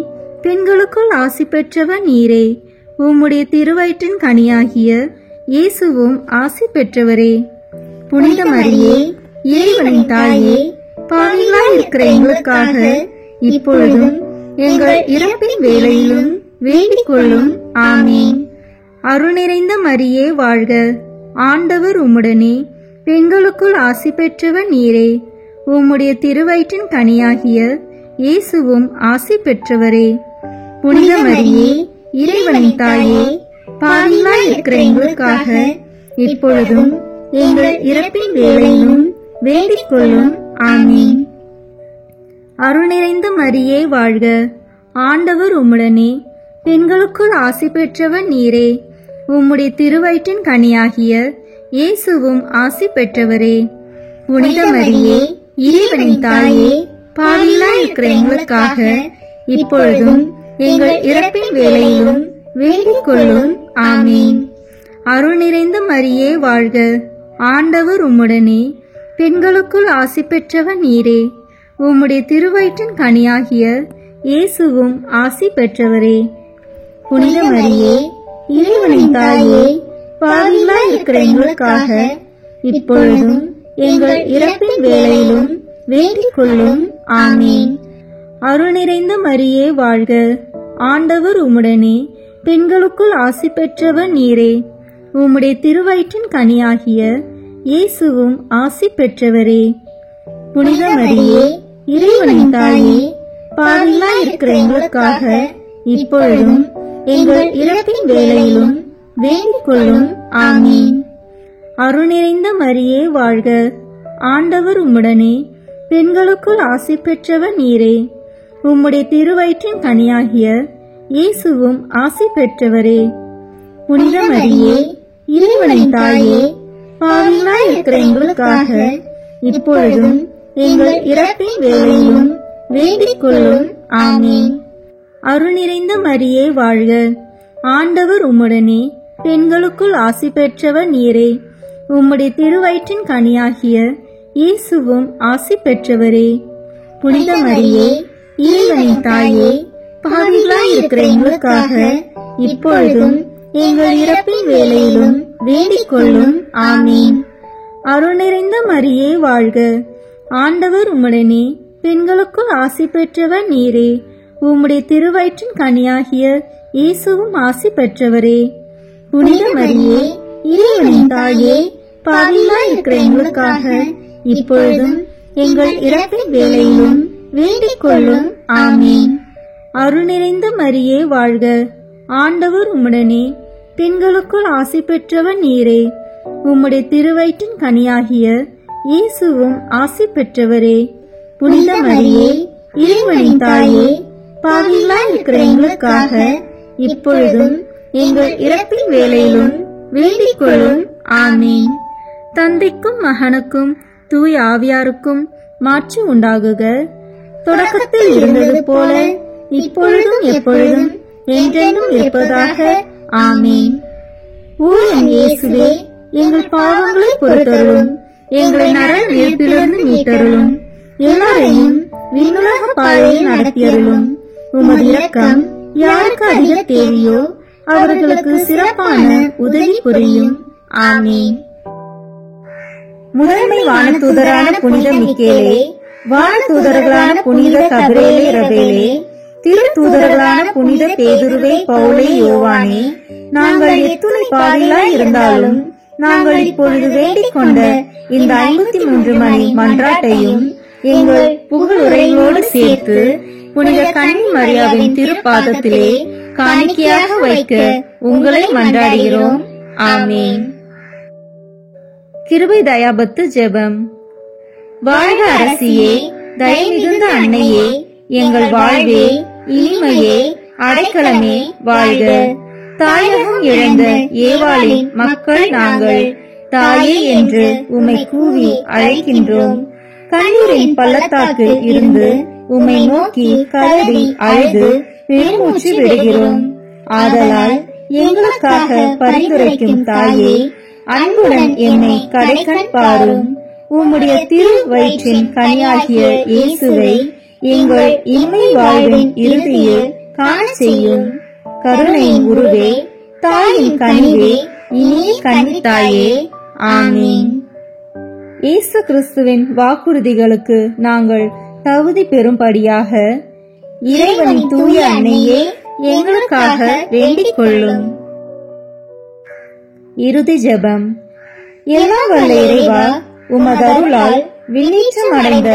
பெண்களுக்குள் ஆசி பெற்றவர் நீரே. உம்முடைய திருவயிற்றின் கனியாகிய இயேசுவும் ஆசி பெற்றவரே. புனித மரியே, இறைவனின் தாயே, பாவிகளாய் இருக்கிற எங்களுக்காக இப்பொழுதும் எங்கள் இறப்பின் வேளையிலும் வேண்டிக் கொள்ளும். ஆமீன். அருள் நிறைந்த மரியே வாழ்க. ஆண்டவர் உம்முடனே, பெண்களுக்குள் ஆசி பெற்றவர் நீரே. உம்முடைய திருவயிற்றின் கனியாகிய இயேசுவும் ஆசி பெற்றவரே. புனித மரியே, இறைவனின் தாயே, பாவிகளாய் இருக்கிற எங்களுக்காக இப்பொழுதும் எங்கள் இறப்பின் வேளையிலும் வேண்டிக் கொள்ளும். ஆமீன். அருள் நிறைந்த மரியே வாழ்க. ஆண்டவர் உம்முடனே, பெண்களுக்குள் ஆசி பெற்றவர் நீரே. உம்முடைய திருவயிற்றின் கனியாகிய இயேசுவும் ஆசி பெற்றவரே. புனித மரியே, இறைவனின் தாயே, பாவிகளாய் இருக்கிற எங்களுக்காக இப்பொழுதும் எங்கள் இறப்பின் வேளையிலும் வேண்டிக் கொள்ளும். ஆமீன். அருள் நிறைந்த மரியே வாழ்க. ஆண்டவர் உம்முடனே, பெண்களுக்குள் ஆசி பெற்றவர் நீரே. உம்முடைய திருவயிற்றின் கனியாகிய இயேசுவும் ஆசி பெற்றவரே. புனித மரியே, இறைவனின் தாயே, பாவிகளாய் இருக்கிற எங்களுக்காக இப்பொழுதும் எங்கள் இறப்பின் வேளையிலும் வேண்டிக் கொள்ளும். ஆமீன். அருள் நிறைந்த மரியே வாழ்க. ஆண்டவர் உம்முடனே, பெண்களுக்குள் ஆசி பெற்றவர் நீரே. உம்முடைய திருவயிற்றின் கனியாகிய இயேசுவும் ஆசி பெற்றவரே. புனித மரியே, இறைவனின் தாயே, பாவிகளாய் இருக்கிற எங்களுக்காக இப்பொழுதும் எங்கள் இறப்பின் வேளையிலும் வேண்டிக் கொள்ளும். ஆமீன். அருள் நிறைந்த மரியே வாழ்க. ஆண்டவர் உம்முடனே, பெண்களுக்குள் ஆசி பெற்றவர் நீரே. உம்முடைய திருவயிற்றின் கனியாகிய இயேசுவும் ஆசி பெற்றவரே. புனித மரியே, இறைவனின் தாயே, பாவிகளாய் இருக்கிற எங்களுக்காக இப்பொழுதும் எங்கள் இறப்பின் வேளையிலும் வேண்டிக் கொள்ளும். ஆமீன். அருள் நிறைந்த மரியே வாழ்க. ஆண்டவர் உம்முடனே, பெண்களுக்குள் ஆசி பெற்றவர் நீரே. உம்முடைய திருவயிற்றின் கனியாகிய இயேசுவும் ஆசி பெற்றவரே. புனித மரியே, இறைவனின் தாயே, பாவிகளாய் இருக்கிற எங்களுக்காக இப்பொழுதும் எங்கள் இறப்பின் வேளையிலும் வேண்டிக் கொள்ளும். ஆமீன். அருள் நிறைந்த மரியே வாழ்க. ஆண்டவர் உம்முடனே, பெண்களுக்குள் ஆசி பெற்றவர் நீரே. உம்முடைய திருவயிற்றின் கனியாகிய இயேசுவும் ஆசி பெற்றவரே. புனித மரியே, இறைவனின் தாயே, பாவிகளாய் இருக்கிற எங்களுக்காக இப்பொழுதும் எங்கள் இறப்பின் வேளையிலும் வேண்டிக் கொள்ளும். ஆமீன். அருள் நிறைந்த மரியே வாழ்க. ஆண்டவர் உம்முடனே, பெண்களுக்குள் ஆசி பெற்றவர் நீரே. உம்முடைய திருவயிற்றின் கனியாகிய இயேசுவும் ஆசி பெற்றவரே. புனித மரியே, இறைவனின் தாயே, பாவிகளாய் இருக்கிற எங்களுக்காக இப்பொழுதும் எங்கள் இறப்பின் வேளையிலும் வேண்டிக் கொள்ளும். ஆமீன். தந்தைக்கும் மகனுக்கும் தூய ஆவியாருக்கும் மாட்சி உண்டாகுக. தொடக்கத்தில் இருந்தது போல இப்பொழுதும் எப்பொழுதும் என்றென்றும் இருப்பதாக. ஆமீன். ஓ என் இயேசுவே, எங்கள் பாவங்களை பொறுத்தருளும், எங்களை நரக நெருப்பிலிருந்து மீட்டருளும், எல்லாரையும் விண்ணுலக பாதையில் நடத்தியருளும். உமது இரக்கம் யாருக்கு அதிக தேவையோ அவர்களுக்கு சிறப்பான உதவி புரியும். ஆமீன். முதன்மை வானதூதரான புனித மிக்கேலே, வானதூதர்களான புனித கபிரேலே ரபேலே, திருத்தூதர்களான புனித பேதுருவே, பவுலே, யோவானே, நாங்கள் எத்துணை பாவிகளாய் இருந்தாலும் நாங்கள் இப்பொழுது வேண்டிக் கொண்ட இந்த 53 மணி மன்றாட்டையும் எங்கள் புகழுரைகளோடு சேர்த்து புனித கன்னி மரியாவின் திருப்பாதத்திலே காணிக்கையாக வைக்க உங்களை மன்றாடுகிறோம். ஆமீன். கிருபை தயாபத்து ஜெபம். வாழ்க அரசியே, தயை மிகுந்த அன்னையே, எங்கள் வாழ்வே, இனிமையே, அடைக்கலமே வாழ்க. தாயகம் இழந்த ஏவாளின் மக்கள் நாங்கள் தாயே என்று உம்மை கூவி அழைக்கின்றோம். கண்ணீரின் பள்ளத்தாக்கில் இருந்து உம்மை நோக்கி கதறி அழுது பெருமூச்சு விடுகிறோம். ஆதலால் எங்களுக்காக பரிந்துரைக்கும் தாயே, அன்புடன் என்னை கடைக்கண் பாரும். உம்முடைய திரு வயிற்றின் கனியாகிய இயேசுவை எங்கள் இன்மை வாழ்வின் இறுதியில் காண செய்யும். கருணையின் உருவே, தாயின் கனிவே, இனிய கன்னித்தாயே. ஆமீன். இயேசு கிறிஸ்துவின் வாக்குறுதிகளுக்கு நாங்கள் தகுதி பெறும்படியாக இறைவனின் தூய அன்னையே, எங்களுக்காக வேண்டிக் கொள்ளும். இறுதி ஜெபம். எல்லாம் வல்ல இறைவா, உமது அருளால் விண்ணேற்றம் அடைந்த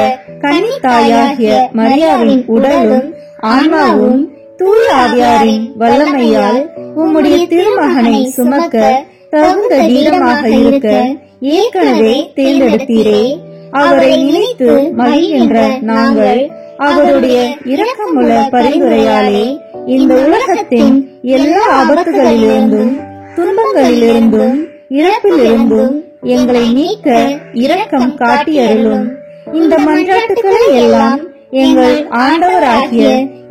கன்னித்தாயாகிய மரியாவின் உடலும் ஆன்மாவும் தூய ஆவியாரின் வல்லமையால் உம்முடைய திருமகனை சுமக்க தகுந்த வீரமாக இருக்க ஏற்கனவே தேர்ந்தெடுத்தீரே. அவரை நினைத்து மகிழ்கின்ற நாங்கள் அவருடைய இரக்கமுள்ள பரிந்துரையாலே இந்த உலகத்தின் எல்லா ஆபத்துகளிலிருந்தும் துன்பங்களிலிருந்தும் இறப்பிலிருந்தும் எங்களை நீக்க இரக்கம் காட்டியருளும். இந்த மன்றாட்டுக்களை எல்லாம் எங்கள் ஆண்டவராகிய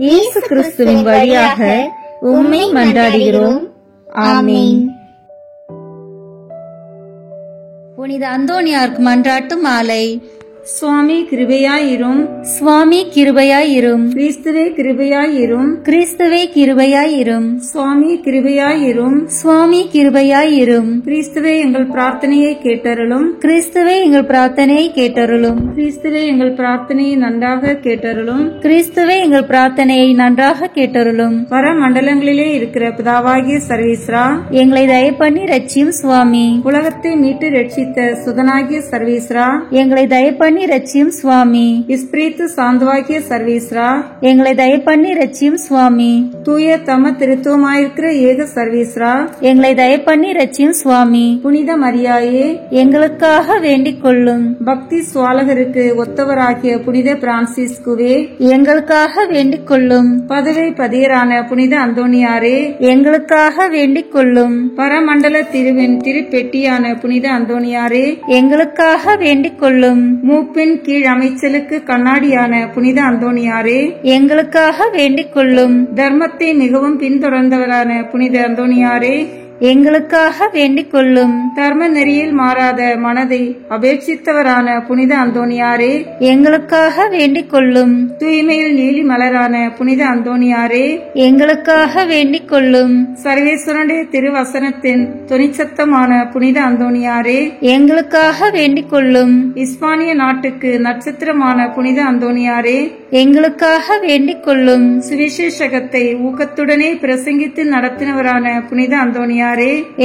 இயேசு கிறிஸ்துவின் வழியாக உம்மை மன்றாடுகிறோம். ஆமீன். புனித அந்தோனியாருக்கு மன்றாட்டு மாலை. சுவாமி கிருபையாயிரும், சுவாமி கிருபையாயிரும், கிறிஸ்துவே கிருபையாயிரும், கிறிஸ்துவே கிருபையாயிரும், சுவாமி கிருபையாயிரும், சுவாமி கிருபையாயிரும், கிறிஸ்துவே எங்கள் பிரார்த்தனையை கேட்டருளும், கிறிஸ்துவே எங்கள் பிரார்த்தனையை கேட்டருளும், கிறிஸ்துவே எங்கள் பிரார்த்தனையை நன்றாக கேட்டருளும், கிறிஸ்துவே எங்கள் பிரார்த்தனையை நன்றாக கேட்டருளும். வர மண்டலங்களிலே இருக்கிற பிதாவாகிய சர்வீஸ்ரா, எங்களை தயை பண்ணி ரட்சியும் சுவாமி. உலகத்தை மீட்டு ரட்சித்த சுதனாகிய சர்வீஸ்ரா, எங்களை தயை பண்ணி ரட்சியும் சுவாமி. இஸ்பிரித்து சாந்தவாகிய சர்வீஸ்ரா, எங்களை தயை பண்ணி ரட்சியும் சுவாமி. தூய தம திருத்துவமாயிருக்கிற ஏக சர்வீஸ்ரா, எங்களை தயை பண்ணி ரட்சியும் சுவாமி. புனித மரியாயே, எங்களுக்காக வேண்டிக் கொள்ளும். பக்தி சுவாலகருக்கு ஒத்தவராகிய புனித பிரான்சிஸ்குவே, எங்களுக்காக வேண்டிக் கொள்ளும். பதவை பதியரான புனித அந்தோனியாரே, எங்களுக்காக வேண்டிக் கொள்ளும். பரமண்டல திருவின் திருப்பெட்டியான புனித அந்தோனியாரே, எங்களுக்காக வேண்டிக் கொள்ளும். மூப்பின் கீழ் அமைச்சலுக்கு கண்ணாடியான புனித அந்தோனியாரே, எங்களுக்காக வேண்டிக் கொள்ளும். தர்மத்தை மிகவும் பின்தொடர்ந்தவரான புனித அந்தோனியாரே, எங்களுக்காக வேண்டிக் கொள்ளும். தர்ம நெறியில் மாறாத மனதை அபேட்சித்தவரான புனித அந்தோணியாரே, எங்களுக்காக வேண்டிக் கொள்ளும். தூய்மையில் நீலி மலரான புனித அந்தோணியாரே, எங்களுக்காக வேண்டிக் கொள்ளும். சர்வேஸ்வரனுடைய திருவசனத்தின் துணிச்சத்தமான புனித அந்தோணியாரே, எங்களுக்காக வேண்டிக் கொள்ளும். இஸ்பானிய நாட்டுக்கு நட்சத்திரமான புனித அந்தோணியாரே, எங்களுக்காக வேண்டிக் கொள்ளும். சுவிசேஷகத்தை ஊக்கத்துடனே பிரசங்கித்து நடத்தினவரான புனித அந்தோணியாரே,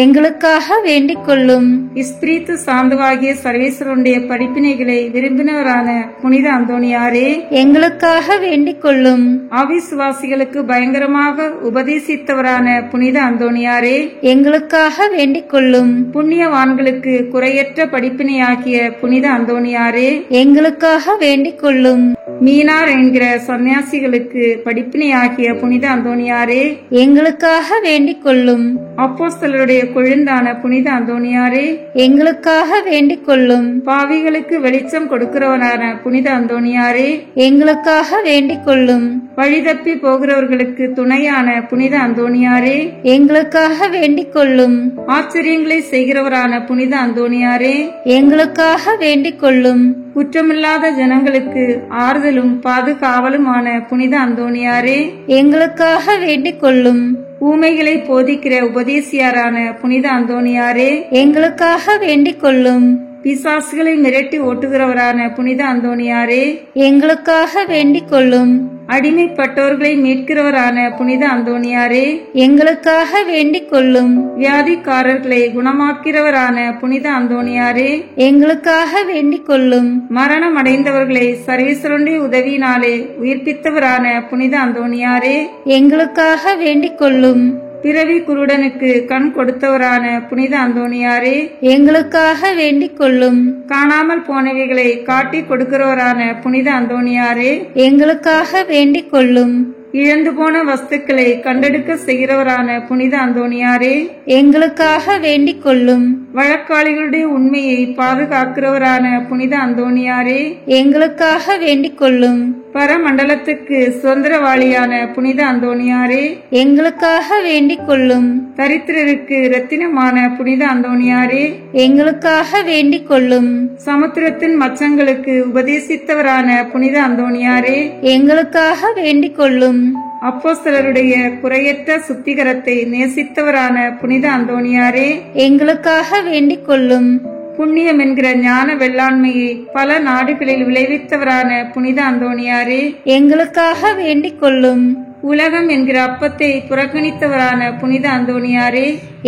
எங்களுக்காக வேண்டிக் கொள்ளும். இஸ்பிரித்து சார்ந்தவாகிய சர்வேஸ்வரனுடைய படிப்பினைகளை விரும்பினவரான புனித அந்தோணியாரே, எங்களுக்காக வேண்டிக் கொள்ளும். அவிசுவாசிகளுக்கு பயங்கரமாக உபதேசித்தவரான புனித அந்தோணியாரே, எங்களுக்காக வேண்டிக் கொள்ளும். புண்ணியவான்களுக்கு குறையற்ற படிப்பினையாகிய புனித அந்தோணியாரே, எங்களுக்காக வேண்டிக் கொள்ளும். மீனார் என்கிற சன்னியாசிகளுக்கு படிப்பினையாகிய புனித அந்தோணியாரே, எங்களுக்காக வேண்டிக் கொள்ளும். அப்போஸ்தலருடைய கொழுந்தான புனித அந்தோணியாரே, எங்களுக்காக வேண்டிக் கொள்ளும். பாவிகளுக்கு வெளிச்சம் கொடுக்கிறவரான புனித அந்தோணியாரே, எங்களுக்காக வேண்டிக் கொள்ளும். வழிதப்பி போகிறவர்களுக்கு துணையான புனித அந்தோணியாரே, எங்களுக்காக வேண்டிக் கொள்ளும். ஆச்சரியங்களை செய்கிறவரான புனித அந்தோணியாரே, எங்களுக்காக வேண்டிக் கொள்ளும். குற்றமில்லாத ஜனங்களுக்கு ஆறுதலும் பாதுகாவலுமான புனித அந்தோணியாரே, எங்களுக்காக வேண்டிக் கொள்ளும். ஊமைகளை போதிக்கிற உபதேசியாரான புனித அந்தோணியாரே, எங்களுக்காக வேண்டிக் கொள்ளும். பிசாசுகளை மிரட்டி ஓட்டுகிறவரான புனித அந்தோணியாரே, எங்களுக்காக வேண்டிக் கொள்ளும். அடிமைப்பட்டவர்களை மீட்கிறவரான புனித அந்தோணியாரே, எங்களுக்காக வேண்டிக் கொள்ளும். வியாதிக்காரர்களை குணமாக்கிறவரான புனித அந்தோணியாரே, எங்களுக்காக வேண்டிக் கொள்ளும். மரணம் அடைந்தவர்களை சர்வேஸ்வரனுடைய உதவியினாலே உயிர்ப்பித்தவரான புனித அந்தோணியாரே, எங்களுக்காக வேண்டிக் கொள்ளும். பிறவி குருடனுக்கு கண் கொடுத்தவரான புனித அந்தோணியாரே, எங்களுக்காக வேண்டிக் கொள்ளும். காணாமல் போனவைகளை காட்டி கொடுக்கிறவரான புனித அந்தோணியாரே, எங்களுக்காக வேண்டிக் கொள்ளும். இழந்து போன வஸ்துக்களை கண்டெடுக்க செய்கிறவரான புனித அந்தோணியாரே, எங்களுக்காக வேண்டிக் கொள்ளும். வழக்காளிகளுடைய உண்மையை பாதுகாக்கிறவரான புனித அந்தோணியாரே, எங்களுக்காக வேண்டிக் கொள்ளும். பரமண்டலத்துக்கு சுதந்திரவாளியான புனித அந்தோணியாரே, எங்களுக்காக வேண்டிக் கொள்ளும். தரித்திரருக்கு இரத்தினமான புனித அந்தோணியாரே, எங்களுக்காக வேண்டிக் கொள்ளும். சமுத்திரத்தின் மச்சங்களுக்கு உபதேசித்தவரான புனித அந்தோணியாரே, எங்களுக்காக வேண்டிக் கொள்ளும். அப்போஸ்தலருடைய குறையற்ற சுத்திகரத்தை நேசித்தவரான புனித அந்தோணியாரே, எங்களுக்காக வேண்டிக் கொள்ளும். புண்ணியம் என்கிற ஞான வெள்ளாண்மையை பல நாடுகளில் விளைவித்தவரான புனித அந்தோணியாரே, எங்களுக்காக வேண்டிக் கொள்ளும். உலகம் என்கிற அப்பத்தை புறக்கணித்தவரான புனித அந்தோணியாரே,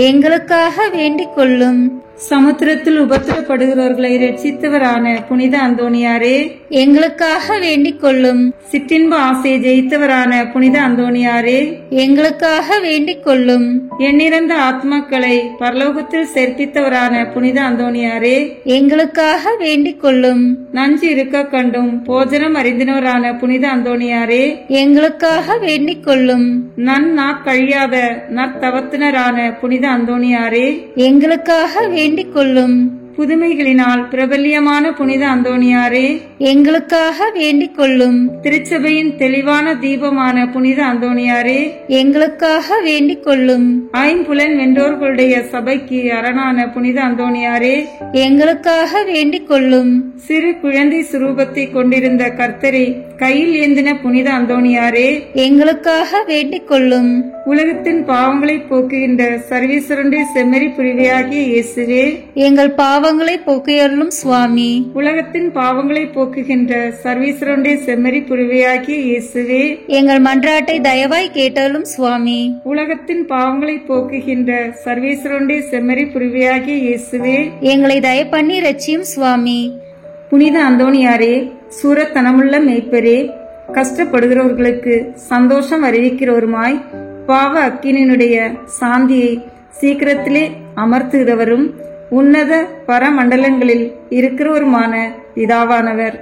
எங்களுக்காக வேண்டிக் கொள்ளும். சமுத்திரத்தில் உபத்திரப்படுகிறவர்களை ரட்சித்தவரான புனித அந்தோணியாரே, எங்களுக்காக வேண்டிக் கொள்ளும். சிற்றின்ப ஆசையை ஜெயித்தவரான புனித அந்தோணியாரே, எங்களுக்காக வேண்டிக் கொள்ளும். எண்ணிறந்த ஆத்மாக்களை பரலோகத்தில் சேர்ப்பித்தவரான புனித அந்தோணியாரே, எங்களுக்காக வேண்டிக் கொள்ளும். நஞ்சு இருக்க கண்டும் போஜனம் அறிந்தினவரான புனித அந்தோணியாரே, எங்களுக்காக வேண்டிக் கொள்ளும். நற்கழியாத நற்தவத்தினரான புனித அந்தோணியாரே, எங்களுக்காக வேண்டிக் கொள்ளும். புதுமைகளினால் பிரபல்யமான புனித அந்தோணியாரே, எங்களுக்காக வேண்டிக் கொள்ளும். திருச்சபையின் தெளிவான தீபமான புனித அந்தோணியாரே, எங்களுக்காக வேண்டிக் கொள்ளும். ஐம்புலன் வென்றோர்களுடைய சபைக்கு அரணான புனித அந்தோணியாரே, எங்களுக்காக வேண்டிக் கொள்ளும். சிறு குழந்தை சுரூபத்தை கொண்டிருந்த கர்த்தரை கையில் ஏந்தின புனித அந்தோணியாரே, எங்களுக்காக வேண்டிக் கொள்ளும். உலகத்தின் பாவங்களை போக்குகின்ற சர்வேஸ்வரனுடைய செம்மறி புரிவையாகிய இயேசுவே, எங்கள் பாவங்களை போக்கியருளும் சுவாமி. உலகத்தின் பாவங்களை போக்குகின்ற சர்வேஸ்வரனுடைய செம்மறி புரிவையாகிய இயேசுவே, எங்கள் மன்றாட்டை தயவாய் கேட்டருளும் சுவாமி. உலகத்தின் பாவங்களை போக்குகின்ற சர்வேஸ்வரனுடைய செம்மறி புரிவையாகிய இயேசுவே, எங்களை தயப்பண்ணி ரட்சியும் சுவாமி. புனித அந்தோணியாரே, சூரத்தனமுள்ள மேய்ப்பரே, கஷ்டப்படுகிறவர்களுக்கு சந்தோஷம் அறிவிக்கிறவருமாய் பாவ அக்கினியினுடைய சாந்தியை சீக்கிரத்திலே அமர்த்துகிறவரும் உன்னத பரமண்டலங்களில் இருக்கிறவருமான பிதாவானவர்,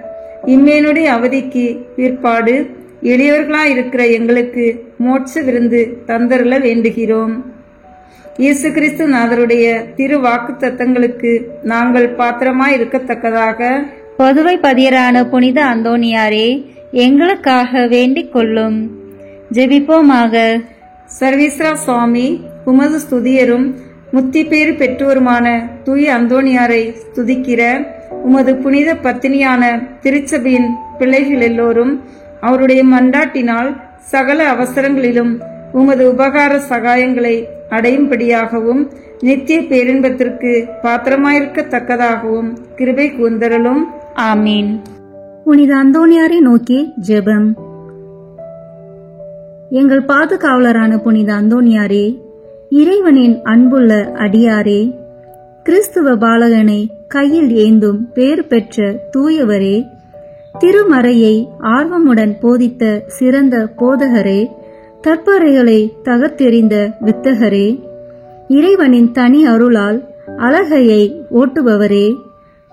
இம்மேனுடைய அவதிக்கு பிற்பாடு எளியவர்களாயிருக்கிற எங்களுக்கு மோட்ச விருந்து தந்தருள வேண்டுகிறோம். இயேசு கிறிஸ்து நாதருடைய திரு வாக்கு தத்தங்களுக்கு நாங்கள் பாத்திரமாய் இருக்கத்தக்கதாக பொதுவை பதியரான புனித அந்தோணியாரே, எங்களுக்காக வேண்டிக் கொள்ளும். ஜெபிப்போமாக. சர்வேஸ்வரா சுவாமி, உமது ஸ்துதியரும் முத்திப்பேறு பெற்றோருமான தூய அந்தோணியாரை துதிக்கிற உமது புனித பத்தினியான திருச்சபையின் பிள்ளைகள் எல்லோரும் அவருடைய மன்றாட்டினால் சகல அவசரங்களிலும் உமது உபகார சகாயங்களை அடையும்படியாகவும் நித்திய பேரின்பத்திற்கு பாத்திரமாயிருக்கத்தக்கதாகவும் கிருபை கூர்ந்தருளும். ஆமீன். புனித அந்தோணியாரை நோக்கி ஜெபம். எங்கள் பாதுகாவலரான புனித அந்தோணியாரே, இறைவனின் அன்புள்ள அடியாரே, கிறிஸ்துவ பாலகனை கையில் ஏந்தும் பேறு பெற்ற தூயவரே, திருமறையை ஆர்வமுடன் போதித்த சிறந்த போதகரே, தற்பறைகளை தகர்த்தெறிந்த வித்தகரே, இறைவனின் தனி அருளால் அழகையை ஓட்டுபவரே,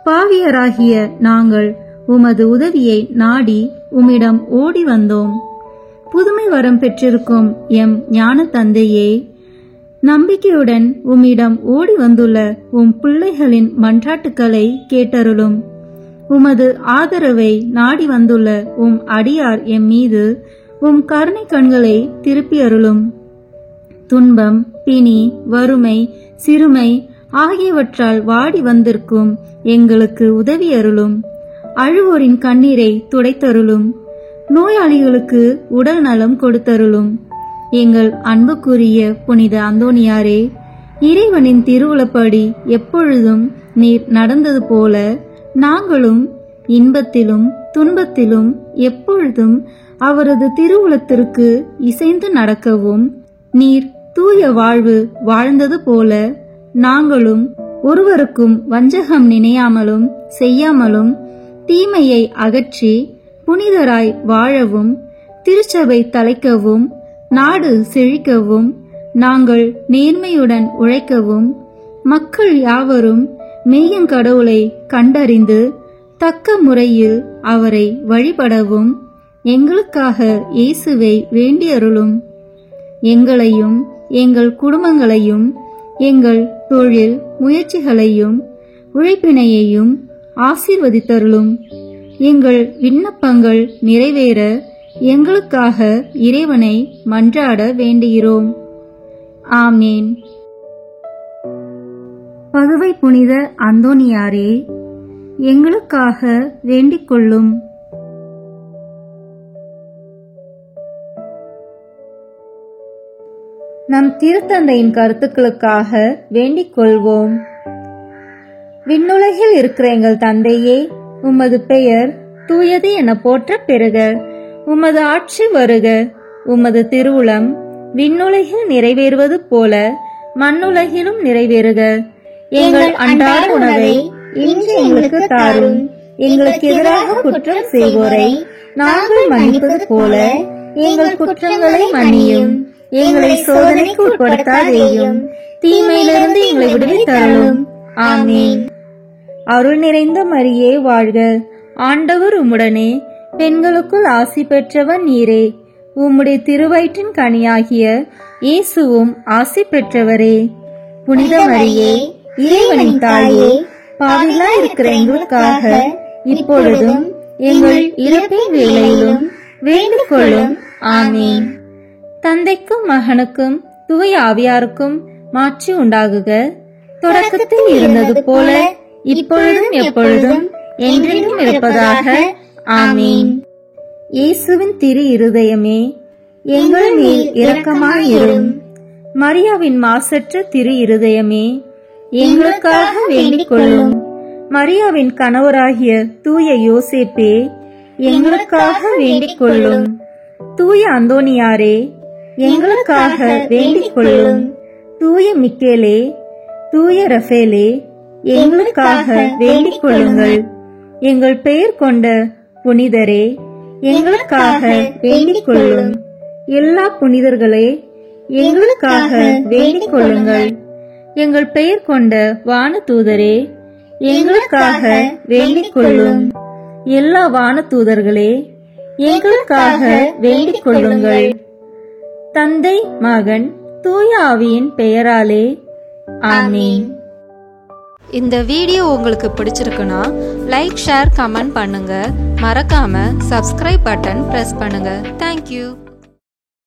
பாவியராகிய நாங்கள் உமது உதவியை நாடி உம்மிடம் ஓடி வந்தோம். புதுமை வரம் பெற்றிருக்கும் எம் ஞான தந்தையே, நம்பிக்கையுடன் உம்மிடம் ஓடி வந்துள்ள உம் பிள்ளைகளின் மன்றாட்டுக்களை கேட்டருளும். உமது ஆதரவை நாடி வந்துள்ள உம் அடியார் எம் மீது உம் கருணை கண்களை திருப்பி அருளும். துன்பம், பிணி, வறுமை, சிறுமை ஆகியவற்றால் வாடி வந்திருக்கும் எங்களுக்கு உதவி அருளும். அழுவோரின் கண்ணீரை துடைத்தருளும். நோயாளிகளுக்கு உடல் நலம் கொடுத்தருளும். எங்கள் அன்புக்குரிய புனித அந்தோணியாரே, இறைவனின் திருவுளப்படி எப்பொழுதும் நீர் நடந்தது போல நாங்களும் இன்பத்திலும் துன்பத்திலும் எப்பொழுதும் அவரது திருவுளத்திற்கு இசைந்து நடக்கவும், நீர் தூய வாழ்வு வாழ்ந்தது போல நாங்களும் ஒருவருக்கும் வஞ்சகம் நினையாமலும் செய்யாமலும் தீமையை அகற்றி புனிதராய் வாழவும், திருச்சபை தலைக்கவும், நாடு செழிக்கவும், நாங்கள் நேர்மையுடன் உழைக்கவும், மக்கள் யாவரும் மெய்யங்கடவுளை கண்டறிந்து தக்க முறையில் அவரை வழிபடவும் எங்களுக்காக இயேசுவை வேண்டியருளும். எங்களையும் எங்கள் குடும்பங்களையும் எங்கள் தொழில் முயற்சிகளையும் உழைப்பினையையும் ஆசீர்வதித்தருளும். எங்கள் விண்ணப்பங்கள் நிறைவேற எங்களுக்காக இறைவனை மன்றாட வேண்டுகிறோம். ஆமேன். பதுவை புனித அந்தோணியாரே, எங்களுக்காக வேண்டிக் கொள்ளும். நம் திருத்தந்தையின் கருத்துக்களுக்காக வேண்டிக் கொள்வோம். விண்ணுலகில் இருக்கிற எங்கள் தந்தையே, உமது பெயர் தூயது என போற்ற பெறுக. உமது ஆட்சி வருக. உமது திருவுளம் விண்ணுலகில் நிறைவேறுவது போல மண்ணுலகிலும் நிறைவேறுக. எங்கள் அன்றாட உணவை இன்று எங்களுக்கு தாரும். எங்களுக்கு எதிராக குற்றம் செய்வோரை நாங்கள் மன்னிப்பது போல எங்கள் குற்றங்களை மன்னியும். எங்களை சோதனைக்கு உட்படுத்தாதேயும், தீமையிலிருந்து எங்களை விடுவித்தருளும். ஆமீன். அருள் நிறைந்த மரியே வாழ்க. ஆண்டவர் உம்முடனே, பெண்களுக்குள் ஆசி பெற்றவர் நீரே. உம்முடைய திருவயிற்றின் கனியாகிய இயேசுவும் ஆசி பெற்றவரே. புனித மரியே, இறைவனின் தாயே, பாவிகளாய் இருக்கிற எங்களுக்காக இப்பொழுதும் எங்கள் இறப்பின் வேளையிலும் வேண்டிக் கொள்ளும். ஆமீன். தந்தைக்கும் மகனுக்கும் தூய ஆவியாருக்கும் மாட்சி உண்டாகுக. தொடக்கத்தில் இருந்தது போல இப்பொழுதும் எப்பொழுதும் என்றென்றும் இருப்பதாக. ஆமீன். இயேசுவின் திரு இருதயமே, எங்கள் மேல் இரக்கமாயிரும். மரியாவின் மாசற்ற திரு இருதயமே, எங்களுக்காக வேண்டிக் கொள்ளும். மரியாவின் கணவராகிய தூய யோசேப்பே, எங்களுக்காக வேண்டிக் கொள்ளும். தூய அந்தோணியாரே, எங்களுக்காக வேண்டிக் கொள்ளும். தூய மிக்கேலே, தூய ரஃபேலே, எங்களுக்காக வேண்டிக் கொள்ளுங்கள். எங்கள் பெயர் கொண்ட புனிதரே, எங்களுக்காக வேண்டிக் கொள்ளும். எல்லா புனிதர்களே, எங்களுக்காக வேண்டிக் கொள்ளுங்கள். எங்கள் பெயர் கொண்ட வானதூதரே, எங்களுக்காக வேண்டிக் கொள்ளும். எல்லா வானதூதர்களே, எங்களுக்காக வேண்டிக் கொள்ளுங்கள். தந்தை, மகன், தூய ஆவியின் பெயராலே. ஆமீன். இந்த வீடியோ உங்களுக்கு பிடிச்சிருக்குன்னா லைக், ஷேர், கமெண்ட் பண்ணுங்க. மறக்காம சப்ஸ்கிரைப் பட்டன் பிரஸ் பண்ணுங்க. தேங்க்யூ.